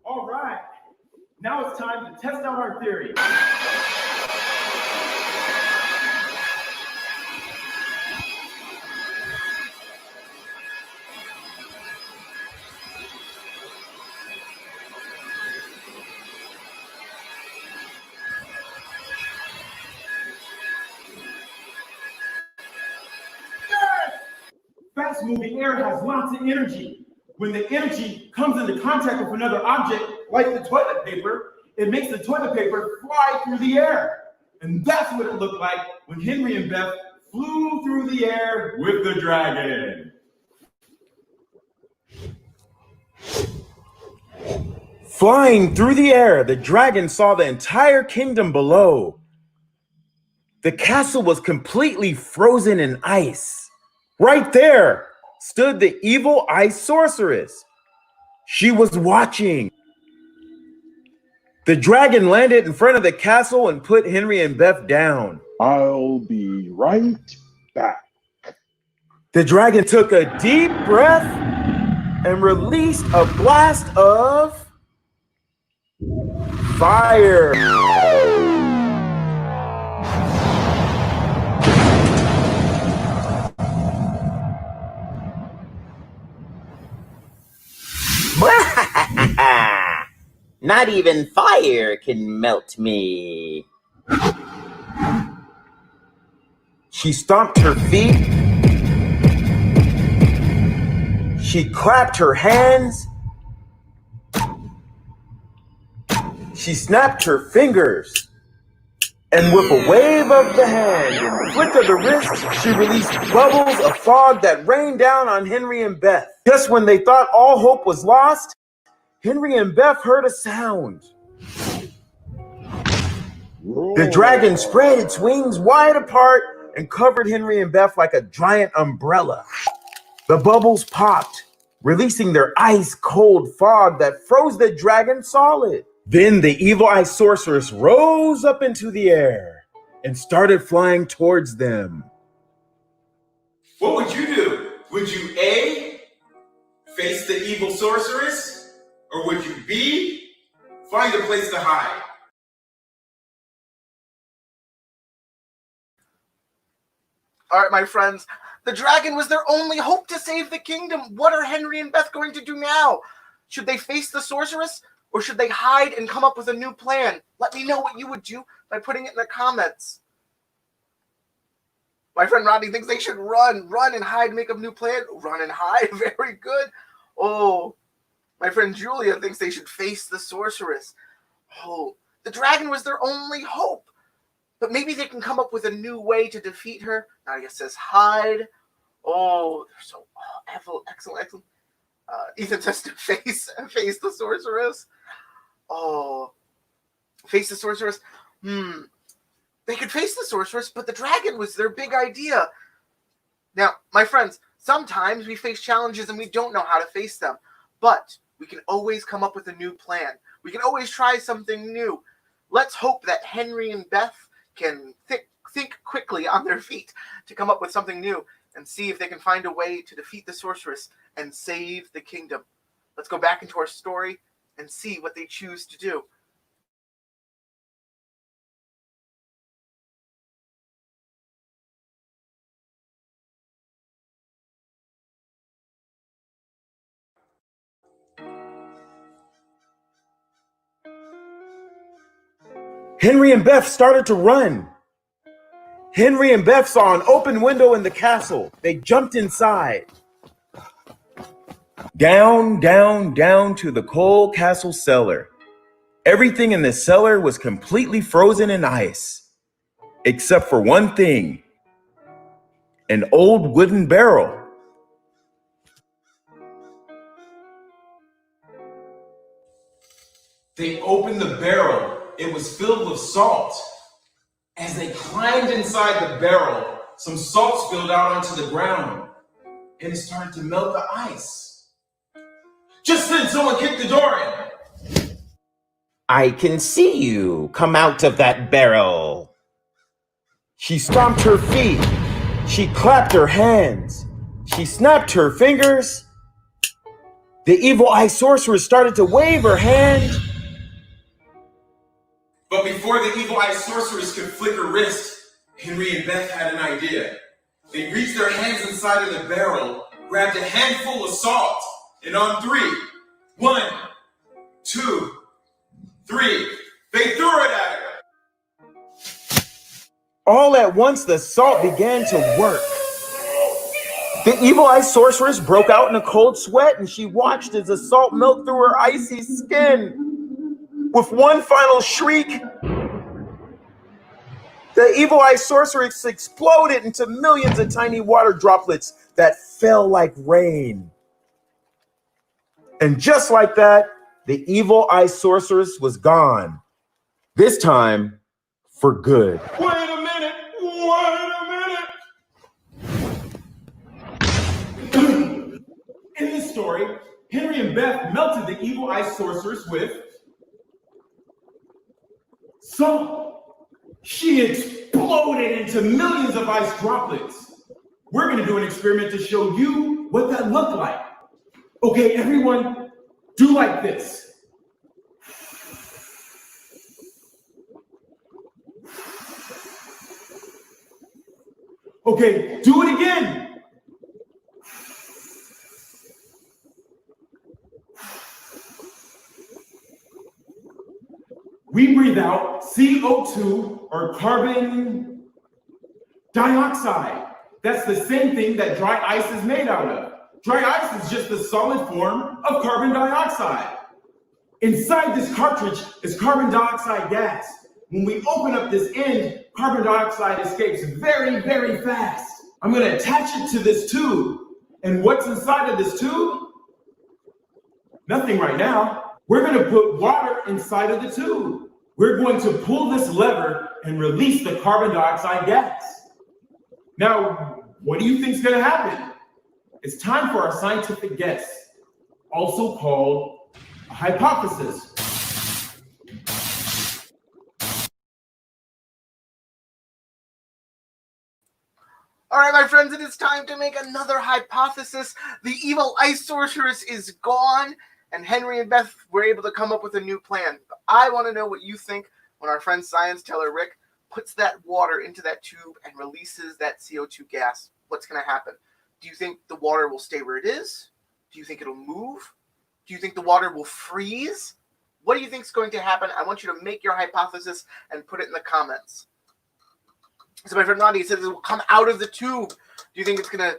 Speaker 3: All right, now it's time to test out our theory. Fast-moving air has lots of energy. When the energy comes into contact with another object, like the toilet paper, it makes the toilet paper fly through the air. And that's what it looked like when Henry and Beth flew through the air with the dragon.
Speaker 5: Flying through the air, the dragon saw the entire kingdom below. The castle was completely frozen in ice. Right there stood the Evil Ice Sorceress. She was watching. The dragon landed in front of the castle and put Henry and Beth down.
Speaker 4: I'll be right back.
Speaker 5: The dragon took a deep breath and released a blast of fire.
Speaker 6: Not even fire can melt me.
Speaker 5: She stomped her feet. She clapped her hands. She snapped her fingers. And with a wave of the hand and a flick of the wrist, she released bubbles of fog that rained down on Henry and Beth. Just when they thought all hope was lost, Henry and Beth heard a sound. The dragon spread its wings wide apart and covered Henry and Beth like a giant umbrella. The bubbles popped, releasing their ice-cold fog that froze the dragon solid. Then the Evil Ice Sorceress rose up into the air and started flying towards them.
Speaker 3: What would you do? Would you A, face the Evil Sorceress? Or would you B, find a place to hide?
Speaker 2: All right, my friends. The dragon was their only hope to save the kingdom. What are Henry and Beth going to do now? Should they face the sorceress, or should they hide and come up with a new plan? Let me know what you would do by putting it in the comments. My friend Rodney thinks they should run and hide, make a new plan. Run and hide, very good. Oh, my friend Julia thinks they should face the sorceress. Oh, the dragon was their only hope. But maybe they can come up with a new way to defeat her. Nadia says hide. Oh, they're so excellent. Ethan says to face the sorceress. Oh, face the sorceress. They could face the sorceress, but the dragon was their big idea. Now, my friends, sometimes we face challenges and we don't know how to face them. But we can always come up with a new plan. We can always try something new. Let's hope that Henry and Beth can think quickly on their feet to come up with something new and see if they can find a way to defeat the sorceress and save the kingdom. Let's go back into our story and see what they choose to do.
Speaker 5: Henry and Beth started to run. Henry and Beth saw an open window in the castle. They jumped inside. Down, down, down to the cold castle cellar. Everything in the cellar was completely frozen in ice, except for one thing, an old wooden barrel. They opened the barrel. It was filled with salt. As they climbed inside the barrel, some salt spilled out onto the ground, and it started to melt the ice. Just then, someone kicked the door in.
Speaker 6: I can see you come out of that barrel.
Speaker 5: She stomped her feet. She clapped her hands. She snapped her fingers. The Evil Ice Sorceress started to wave her hand. But before the Evil Ice Sorceress could flick her wrist, Henry and Beth had an idea. They reached their hands inside of the barrel, grabbed a handful of salt, and on 3, 1, 2, 3, they threw it at her. All at once, the salt began to work. The Evil Ice Sorceress broke out in a cold sweat, and she watched as the salt melted through her icy skin. With one final shriek, the Evil Ice Sorceress exploded into millions of tiny water droplets that fell like rain. And just like that, the Evil Ice Sorceress was gone. This time, for good. Wait a minute! In this story, Henry and Beth melted the Evil Ice Sorceress with salt. She exploded into millions of ice droplets. We're going to do an experiment to show you what that looked like. Okay, everyone, do like this. Okay, do it again. We breathe out CO2 or carbon dioxide. That's the same thing that dry ice is made out of. Dry ice is just the solid form of carbon dioxide. Inside this cartridge is carbon dioxide gas. When we open up this end, carbon dioxide escapes very, very fast. I'm going to attach it to this tube. And what's inside of this tube? Nothing right now. We're going to put water inside of the tube. We're going to pull this lever and release the carbon dioxide gas. Now, what do you think is going to happen? It's time for our scientific guess, also called a hypothesis.
Speaker 2: All right, my friends, it is time to make another hypothesis. The Evil Ice Sorceress is gone, and Henry and Beth were able to come up with a new plan. But I want to know what you think when our friend Science Teller Rick puts that water into that tube and releases that CO2 gas. What's going to happen? Do you think the water will stay where it is? Do you think it'll move? Do you think the water will freeze? What do you think is going to happen? I want you to make your hypothesis and put it in the comments. So my friend Nandi says it will come out of the tube. Do you think it's going to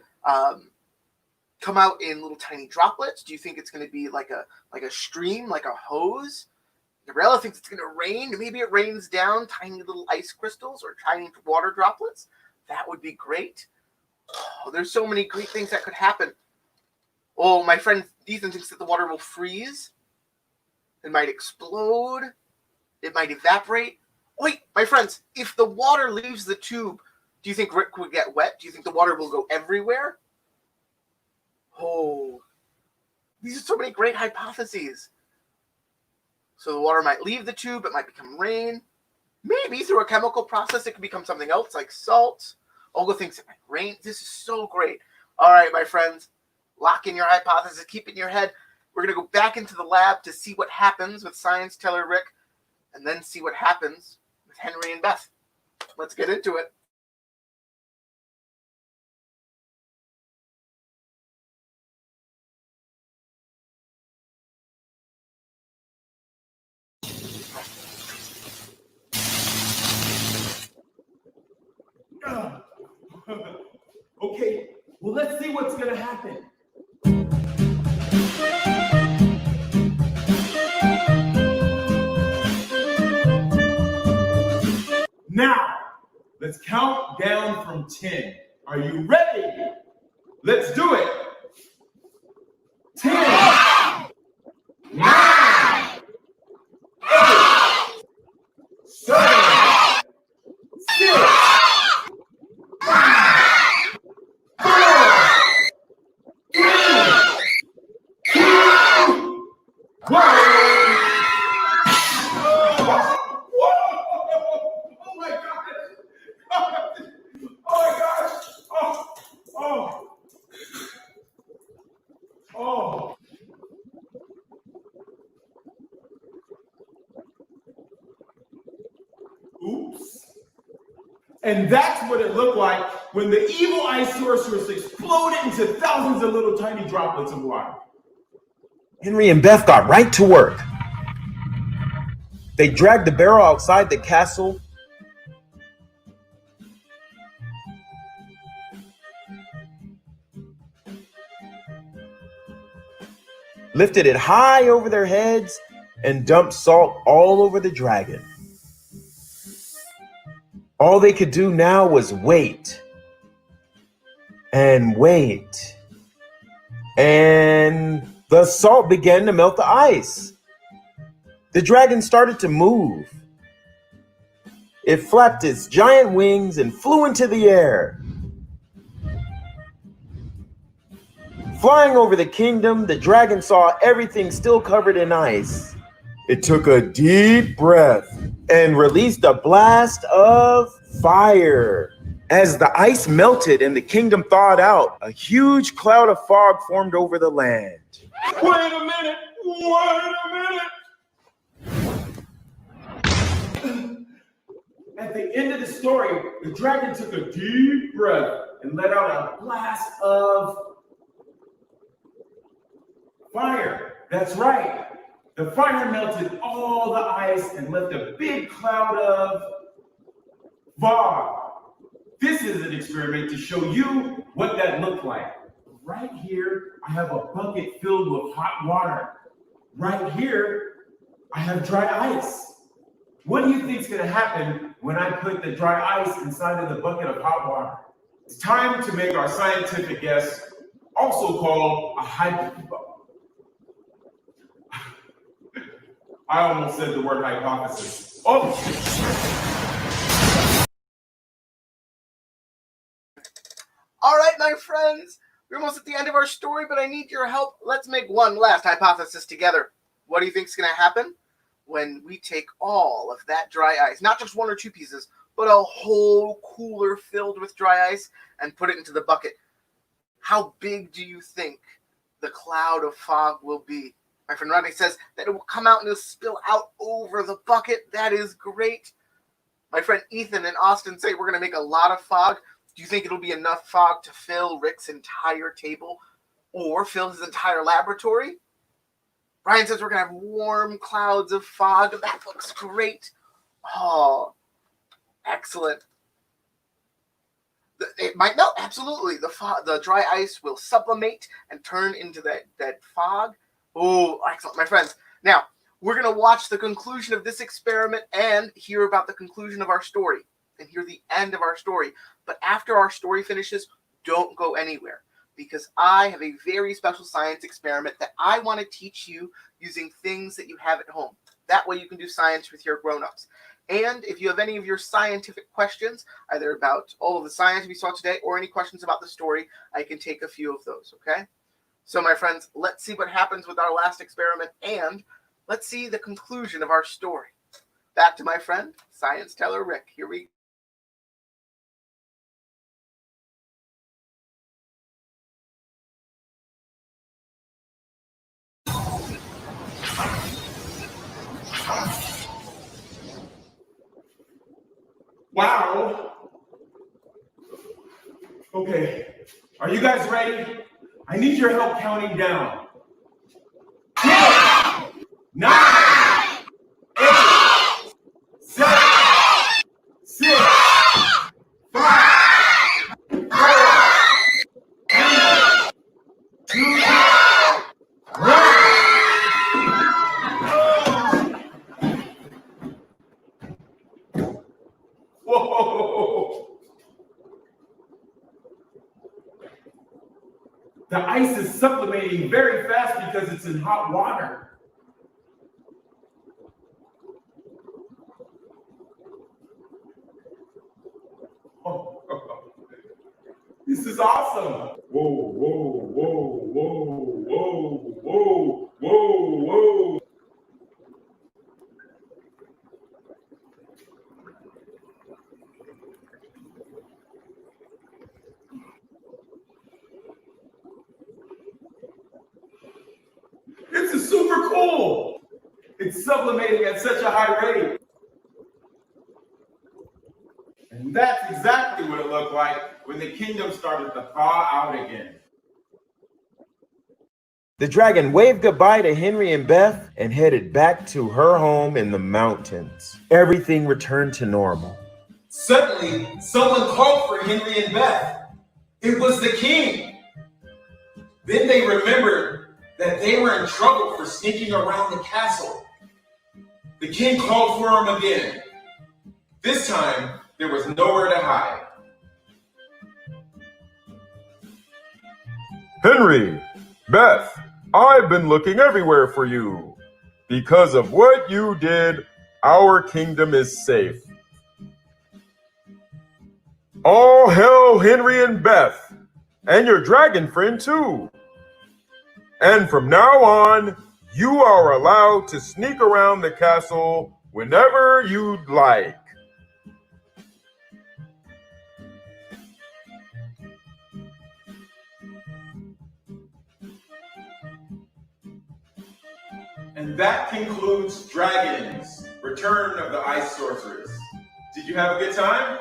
Speaker 2: come out in little tiny droplets? Do you think it's going to be like a stream, like a hose? Gabriella thinks it's going to rain. Maybe it rains down tiny little ice crystals or tiny water droplets. That would be great. Oh, there's so many great things that could happen. Oh, my friend Ethan thinks that the water will freeze. It might explode. It might evaporate. Wait, my friends, if the water leaves the tube, do you think Rick would get wet? Do you think the water will go everywhere? Oh, These are so many great hypotheses. So the water might leave the tube, it might become rain. Maybe through a chemical process, it could become something else like salt. Olga thinks it might rain. This is so great. All right, my friends, lock in your hypothesis, keep it in your head. We're going to go back into the lab to see what happens with Science Teller Rick, and then see what happens with Henry and Beth. Let's get into it.
Speaker 3: Okay, well, let's see what's gonna happen. Now, let's count down from 10. Are you ready? Let's do it. 10, 9, 8, 7, 6, 5, 4, 3, 2, 1. Oh my God! Oh my gosh! Oh! Oops. And that's what it looked like when the Evil Ice Sorceress exploded into thousands of little tiny droplets of water.
Speaker 5: Henry and Beth got right to work. They dragged the barrel outside the castle, lifted it high over their heads, and dumped salt all over the dragon. All they could do now was wait. And wait. And the salt began to melt the ice. The dragon started to move. It flapped its giant wings and flew into the air. Flying over the kingdom, the dragon saw everything still covered in ice. It took a deep breath and released a blast of fire. As the ice melted and the kingdom thawed out, a huge cloud of fog formed over the land.
Speaker 3: Wait a minute! Wait a minute! At the end of the story, the dragon took a deep breath and let out a blast of fire. That's right. The fire melted all the ice and left a big cloud of fog. This is an experiment to show you what that looked like. Right here, I have a bucket filled with hot water. Right here, I have dry ice. What do you think is going to happen when I put the dry ice inside of the bucket of hot water? It's time to make our scientific guess, also called a I almost said the word hypothesis. Oh!
Speaker 2: All right, my friends, we're almost at the end of our story, but I need your help. Let's make one last hypothesis together. What do you think is going to happen when we take all of that dry ice, not just one or two pieces, but a whole cooler filled with dry ice, and put it into the bucket? How big do you think the cloud of fog will be? My friend Rodney says that it will come out and it'll spill out over the bucket. That is great. My friend Ethan and Austin say we're going to make a lot of fog. Do you think it'll be enough fog to fill Rick's entire table or fill his entire laboratory? Brian says we're going to have warm clouds of fog. That looks great. Oh, excellent. It might melt, absolutely. The dry ice will sublimate and turn into that fog. Oh, excellent, my friends. Now, we're going to watch the conclusion of this experiment and hear about the conclusion of our story and hear the end of our story. But after our story finishes, don't go anywhere, because I have a very special science experiment that I want to teach you using things that you have at home. That way you can do science with your grown-ups. And if you have any of your scientific questions, either about all of the science we saw today or any questions about the story, I can take a few of those, okay? So, my friends, let's see what happens with our last experiment, and let's see the conclusion of our story. Back to my friend, Science Teller Rick. Here we go.
Speaker 3: Wow. Okay. Are you guys ready? I need your help counting down. 10, 9, 8, 7, 6, 5, 4, 3, 2, 1. Whoa! The ice is sublimating very fast because it's in hot water. Oh, this is awesome. Whoa, whoa, whoa, whoa, whoa, whoa, whoa, whoa. This is super cool. It's sublimating at such a high rate. And that's exactly what it looked like when the kingdom started to thaw out again.
Speaker 5: The dragon waved goodbye to Henry and Beth and headed back to her home in the mountains. Everything returned to normal.
Speaker 3: Suddenly, someone called for Henry and Beth. It was the king. Then they remembered that they were in trouble for sneaking around the castle. The king called for them again. This time, there was nowhere to hide.
Speaker 7: Henry, Beth, I've been looking everywhere for you. Because of what you did, our kingdom is safe. All hail Henry and Beth, and your dragon friend too. And from now on, you are allowed to sneak around the castle whenever you'd like.
Speaker 3: And that concludes Dragons, Return of the Ice Sorceress. Did you have a good time?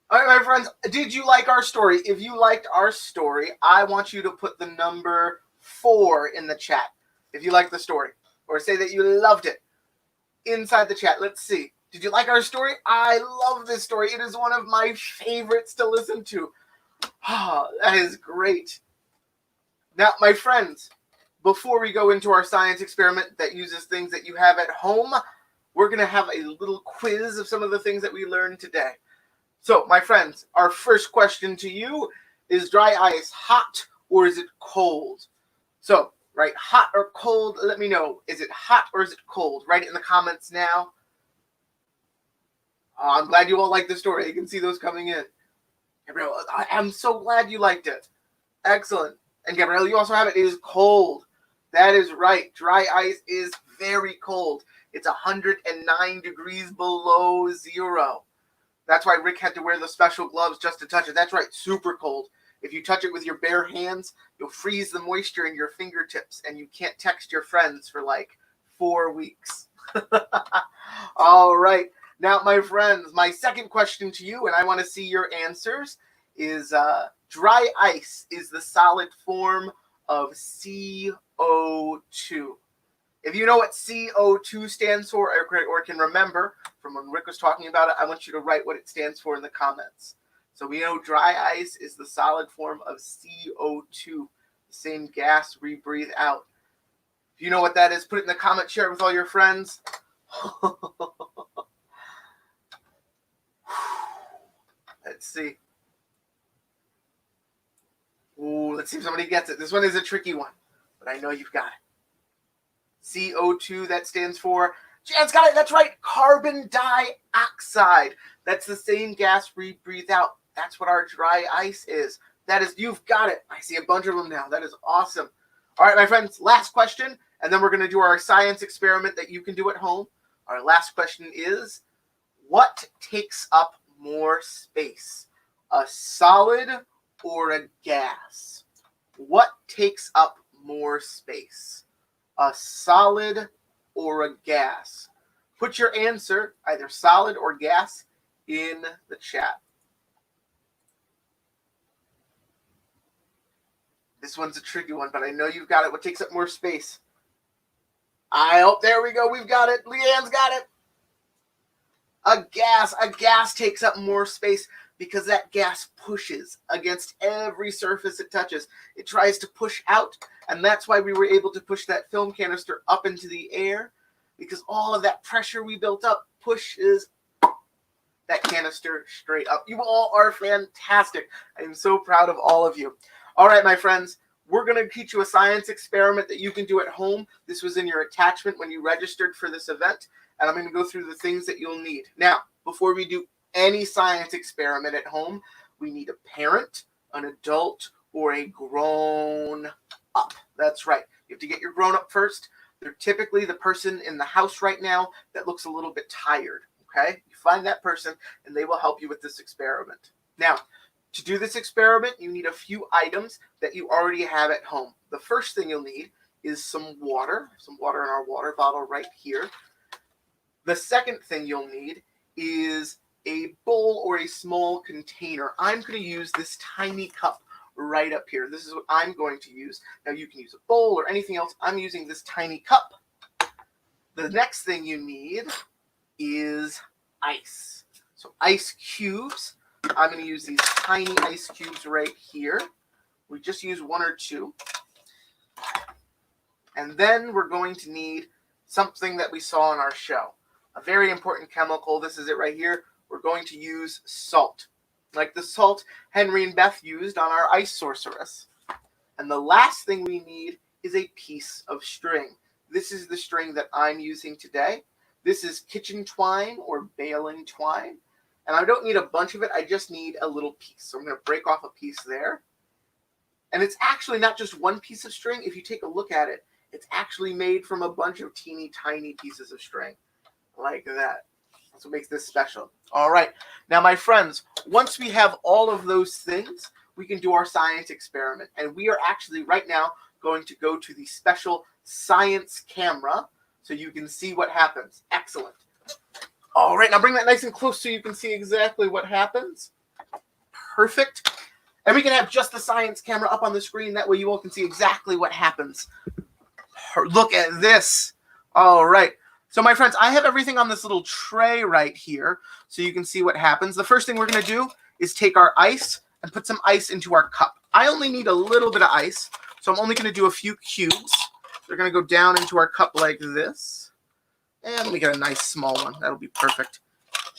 Speaker 2: All right, my friends, did you like our story? If you liked our story, I want you to put the number 4 in the chat if you liked the story, or say that you loved it inside the chat. Let's see. Did you like our story? I love this story. It is one of my favorites to listen to. Ah, that is great. Now, my friends, before we go into our science experiment that uses things that you have at home, we're going to have a little quiz of some of the things that we learned today. So, my friends, our first question to you is dry ice hot or is it cold? So, right, hot or cold, let me know. Is it hot or is it cold? Write it in the comments now. Oh, I'm glad you all liked the story. You can see those coming in. Gabrielle, I'm so glad you liked it. Excellent. And Gabrielle, you also have it. It is cold. That is right. Dry ice is very cold. It's 109 degrees below zero. That's why Rick had to wear the special gloves just to touch it. That's right, super cold. If you touch it with your bare hands, you'll freeze the moisture in your fingertips, and you can't text your friends for like 4 weeks. All right. Now, my friends, my second question to you, and I want to see your answers, is dry ice is the solid form of CO2. If you know what CO2 stands for or can remember from when Rick was talking about it, I want you to write what it stands for in the comments. So we know dry ice is the solid form of CO2, the same gas we breathe out. If you know what that is, put it in the comments, share it with all your friends. Let's see. Ooh, let's see if somebody gets it. This one is a tricky one, but I know you've got it. CO2, that stands for, Jan's got it, that's right, carbon dioxide. That's the same gas we breathe out. That's what our dry ice is. That is, you've got it. I see a bunch of them now. That is awesome. All right, my friends, last question, and then we're going to do our science experiment that you can do at home. Our last question is, what takes up more space, a solid or a gas? What takes up more space, a solid or a gas? Put your answer, either solid or gas, in the chat. This one's a tricky one, but I know you've got it. What takes up more space? There we go. We've got it. Leanne's got it. A gas. A gas takes up more space because that gas pushes against every surface it touches. It tries to push out, and that's why we were able to push that film canister up into the air, because all of that pressure we built up pushes that canister straight up. You all are fantastic. I am so proud of all of you. All right, my friends, we're going to teach you a science experiment that you can do at home. This was in your attachment when you registered for this event, and I'm going to go through the things that you'll need. Now, before we do any science experiment at home, we need a parent, an adult, or a grown-up. That's right. You have to get your grown-up first. They're typically the person in the house right now that looks a little bit tired, okay? You find that person, and they will help you with this experiment. Now, to do this experiment, you need a few items that you already have at home. The first thing you'll need is some water in our water bottle right here. The second thing you'll need is a bowl or a small container. I'm going to use this tiny cup right up here. This is what I'm going to use. Now, you can use a bowl or anything else. I'm using this tiny cup. The next thing you need is ice. So ice cubes. I'm going to use these tiny ice cubes right here. We just use one or two. And then we're going to need something that we saw in our show. A very important chemical. This is it right here. We're going to use salt, like the salt Henry and Beth used on our ice sorceress. And the last thing we need is a piece of string. This is the string that I'm using today. This is kitchen twine or baling twine. And I don't need a bunch of it. I just need a little piece. So I'm going to break off a piece there. And it's actually not just one piece of string. If you take a look at it, it's actually made from a bunch of teeny tiny pieces of string. Like that. That's what makes this special. All right. Now, my friends, once we have all of those things, we can do our science experiment. And we are actually right now going to go to the special science camera so you can see what happens. Excellent. All right, now bring that nice and close so you can see exactly what happens. Perfect. And we can have just the science camera up on the screen. That way you all can see exactly what happens. Look at this. All right. So, my friends, I have everything on this little tray right here so you can see what happens. The first thing we're going to do is take our ice and put some ice into our cup. I only need a little bit of ice, so I'm only going to do a few cubes. They're going to go down into our cup like this. And let me get a nice small one. That'll be perfect.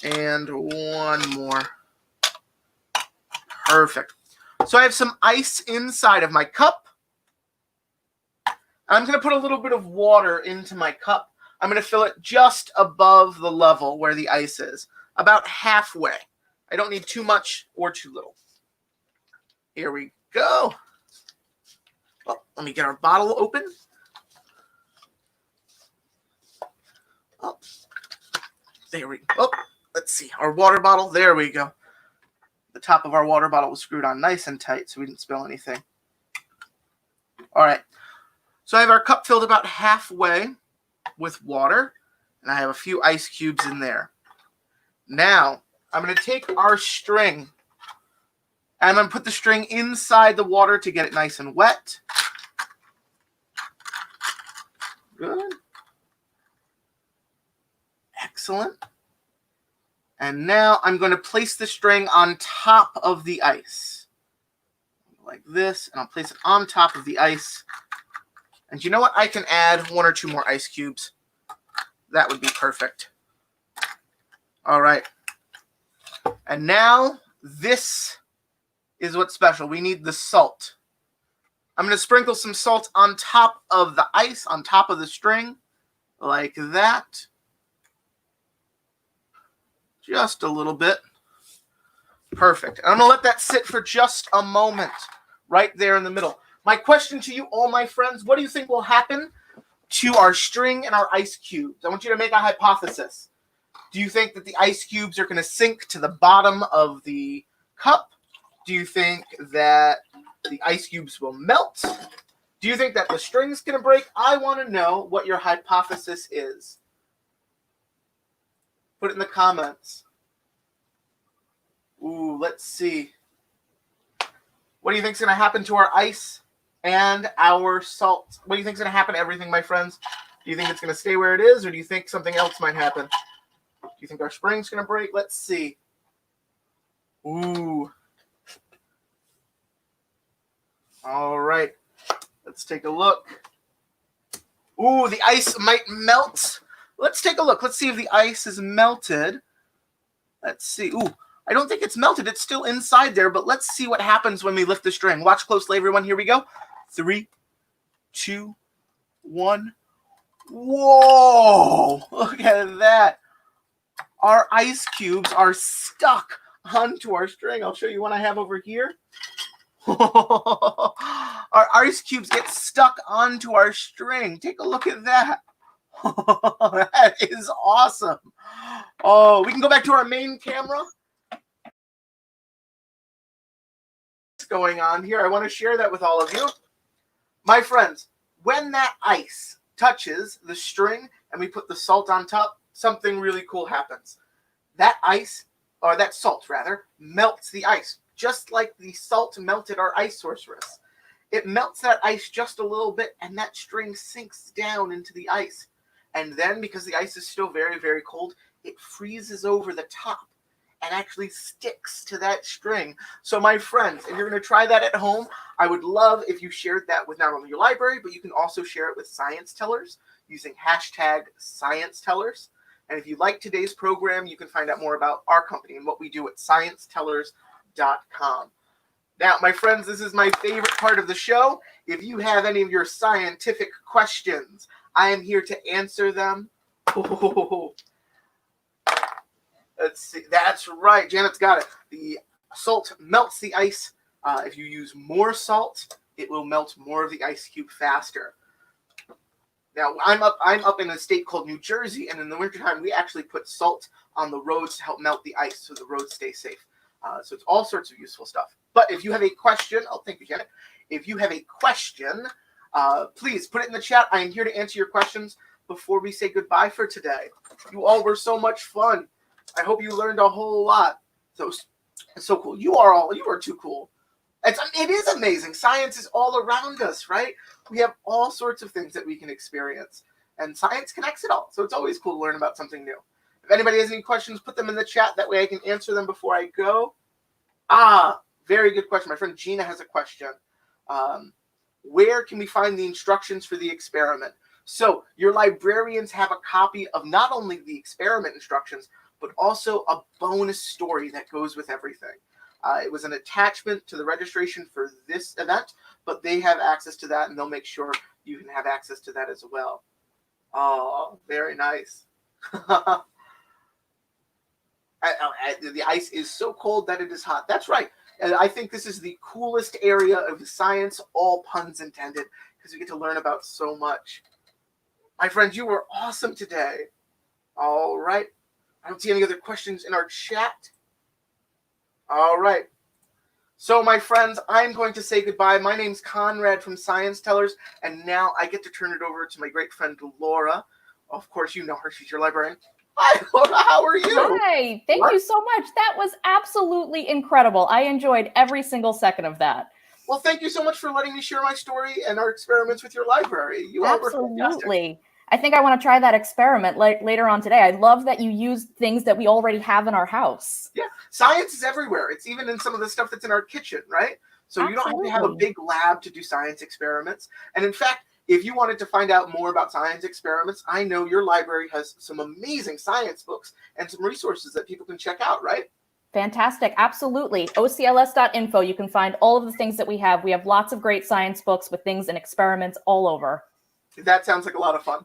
Speaker 2: And one more. Perfect. So I have some ice inside of my cup. I'm going to put a little bit of water into my cup. I'm going to fill it just above the level where the ice is, about halfway. I don't need too much or too little. Here we go. Well, let me get our bottle open. Oh, there we go. Oh, let's see. Our water bottle. There we go. The top of our water bottle was screwed on nice and tight so we didn't spill anything. All right. So I have our cup filled about halfway with water, and I have a few ice cubes in there. Now, I'm going to take our string, and I'm going to put the string inside the water to get it nice and wet. Good. Excellent. And now I'm going to place the string on top of the ice. Like this, and I'll place it on top of the ice. And you know what? I can add one or two more ice cubes. That would be perfect. All right. And now this is what's special. We need the salt. I'm going to sprinkle some salt on top of the ice, on top of the string, like that. Just a little bit. Perfect. And I'm going to let that sit for just a moment right there in the middle. My question to you, all my friends, what do you think will happen to our string and our ice cubes? I want you to make a hypothesis. Do you think that the ice cubes are going to sink to the bottom of the cup? Do you think that the ice cubes will melt? Do you think that the string's going to break? I want to know what your hypothesis is. Put it in the comments. Ooh, let's see. What do you think is going to happen to our ice and our salt? What do you think is going to happen to everything, my friends? Do you think it's going to stay where it is, or do you think something else might happen? Do you think our spring's going to break? Let's see. Ooh. All right. Let's take a look. Ooh, the ice might melt. Let's take a look. Let's see if the ice is melted. Let's see. Ooh, I don't think it's melted. It's still inside there, but let's see what happens when we lift the string. Watch closely, everyone. Here we go. 3, 2, 1. Whoa! Look at that. Our ice cubes are stuck onto our string. I'll show you one I have over here. Our ice cubes get stuck onto our string. Take a look at that. That is awesome. Oh, we can go back to our main camera. What's going on here? I want to share that with all of you. My friends, when that ice touches the string and we put the salt on top, something really cool happens. That ice, or that salt rather, melts the ice, just like the salt melted our ice sorceress. It melts that ice just a little bit, and that string sinks down into the ice. And then, because the ice is still very, very cold, it freezes over the top and actually sticks to that string. So my friends, if you're going to try that at home, I would love if you shared that with not only your library, but you can also share it with Sciencetellers using hashtag Sciencetellers. And if you like today's program, you can find out more about our company and what we do at Sciencetellers.com. Now, my friends, this is my favorite part of the show. If you have any of your scientific questions, I am here to answer them. Let's see. That's right. Janet's got it. The salt melts the ice. If you use more salt, it will melt more of the ice cube faster. Now, I'm up in a state called New Jersey, and in the wintertime, we actually put salt on the roads to help melt the ice so the roads stay safe. So it's all sorts of useful stuff. But if you have a question, thank you, Janet. If you have a question, please put it in the chat. I am here to answer your questions before we say goodbye for today. You all were so much fun. I hope you learned a whole lot. So it's so cool. You are too cool. It is amazing. Science is all around us, right? We have all sorts of things that we can experience, and science connects it all. So it's always cool to learn about something new. If anybody has any questions, put them in the chat. That way I can answer them before I go. Very good question. My friend Gina has a question. Where can we find the instructions for the experiment? So your librarians have a copy of not only the experiment instructions, but also a bonus story that goes with everything. It was an attachment to the registration for this event, but they have access to that, and they'll make sure you can have access to that as well. Oh, very nice. The ice is so cold that it is hot. That's right. And I think this is the coolest area of science, all puns intended, because we get to learn about so much. My friends, you were awesome today. All right. I don't see any other questions in our chat. All right. So, my friends, I'm going to say goodbye. My name's Conrad from Sciencetellers, and now I get to turn it over to my great friend Laura. Of course, you know her. She's your librarian. Hi, Laura. How are you?
Speaker 1: Hi. Thank you so much. That was absolutely incredible. I enjoyed every single second of that.
Speaker 2: Well, thank you so much for letting me share my story and our experiments with your library. You all were fantastic.
Speaker 1: Absolutely. I think I want to try that experiment later on today. I love that you use things that we already have in our house.
Speaker 2: Yeah, science is everywhere. It's even in some of the stuff that's in our kitchen, right? So you don't have to have a big lab to do science experiments. And in fact, if you wanted to find out more about science experiments, I know your library has some amazing science books and some resources that people can check out, right?
Speaker 1: Fantastic. Absolutely. OCLS.info. You can find all of the things that we have. We have lots of great science books with things and experiments all over.
Speaker 2: That sounds like a lot of fun.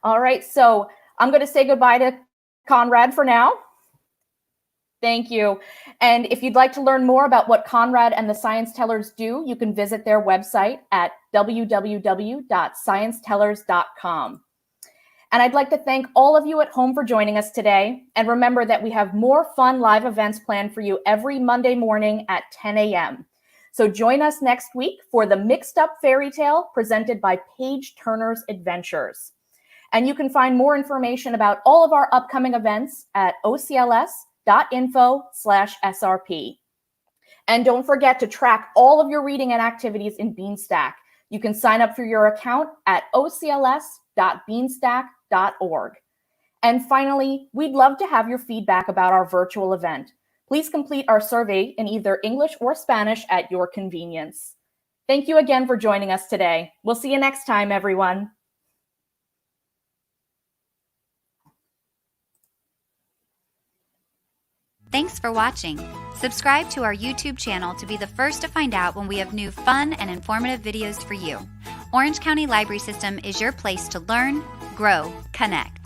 Speaker 1: All right. So I'm going to say goodbye to Conrad for now. Thank you. And if you'd like to learn more about what Conrad and the Sciencetellers do, you can visit their website at www.sciencetellers.com. And I'd like to thank all of you at home for joining us today. And remember that we have more fun live events planned for you every Monday morning at 10 a.m. So join us next week for the Mixed Up Fairy Tale presented by Page Turner's Adventures. And you can find more information about all of our upcoming events at ocls.info/SRP. And don't forget to track all of your reading and activities in Beanstack. You can sign up for your account at ocls.beanstack.org. And finally, we'd love to have your feedback about our virtual event. Please complete our survey in either English or Spanish at your convenience. Thank you again for joining us today. We'll see you next time, everyone.
Speaker 8: Thanks for watching. Subscribe to our YouTube channel to be the first to find out when we have new fun and informative videos for you. Orange County Library System is your place to learn, grow, connect.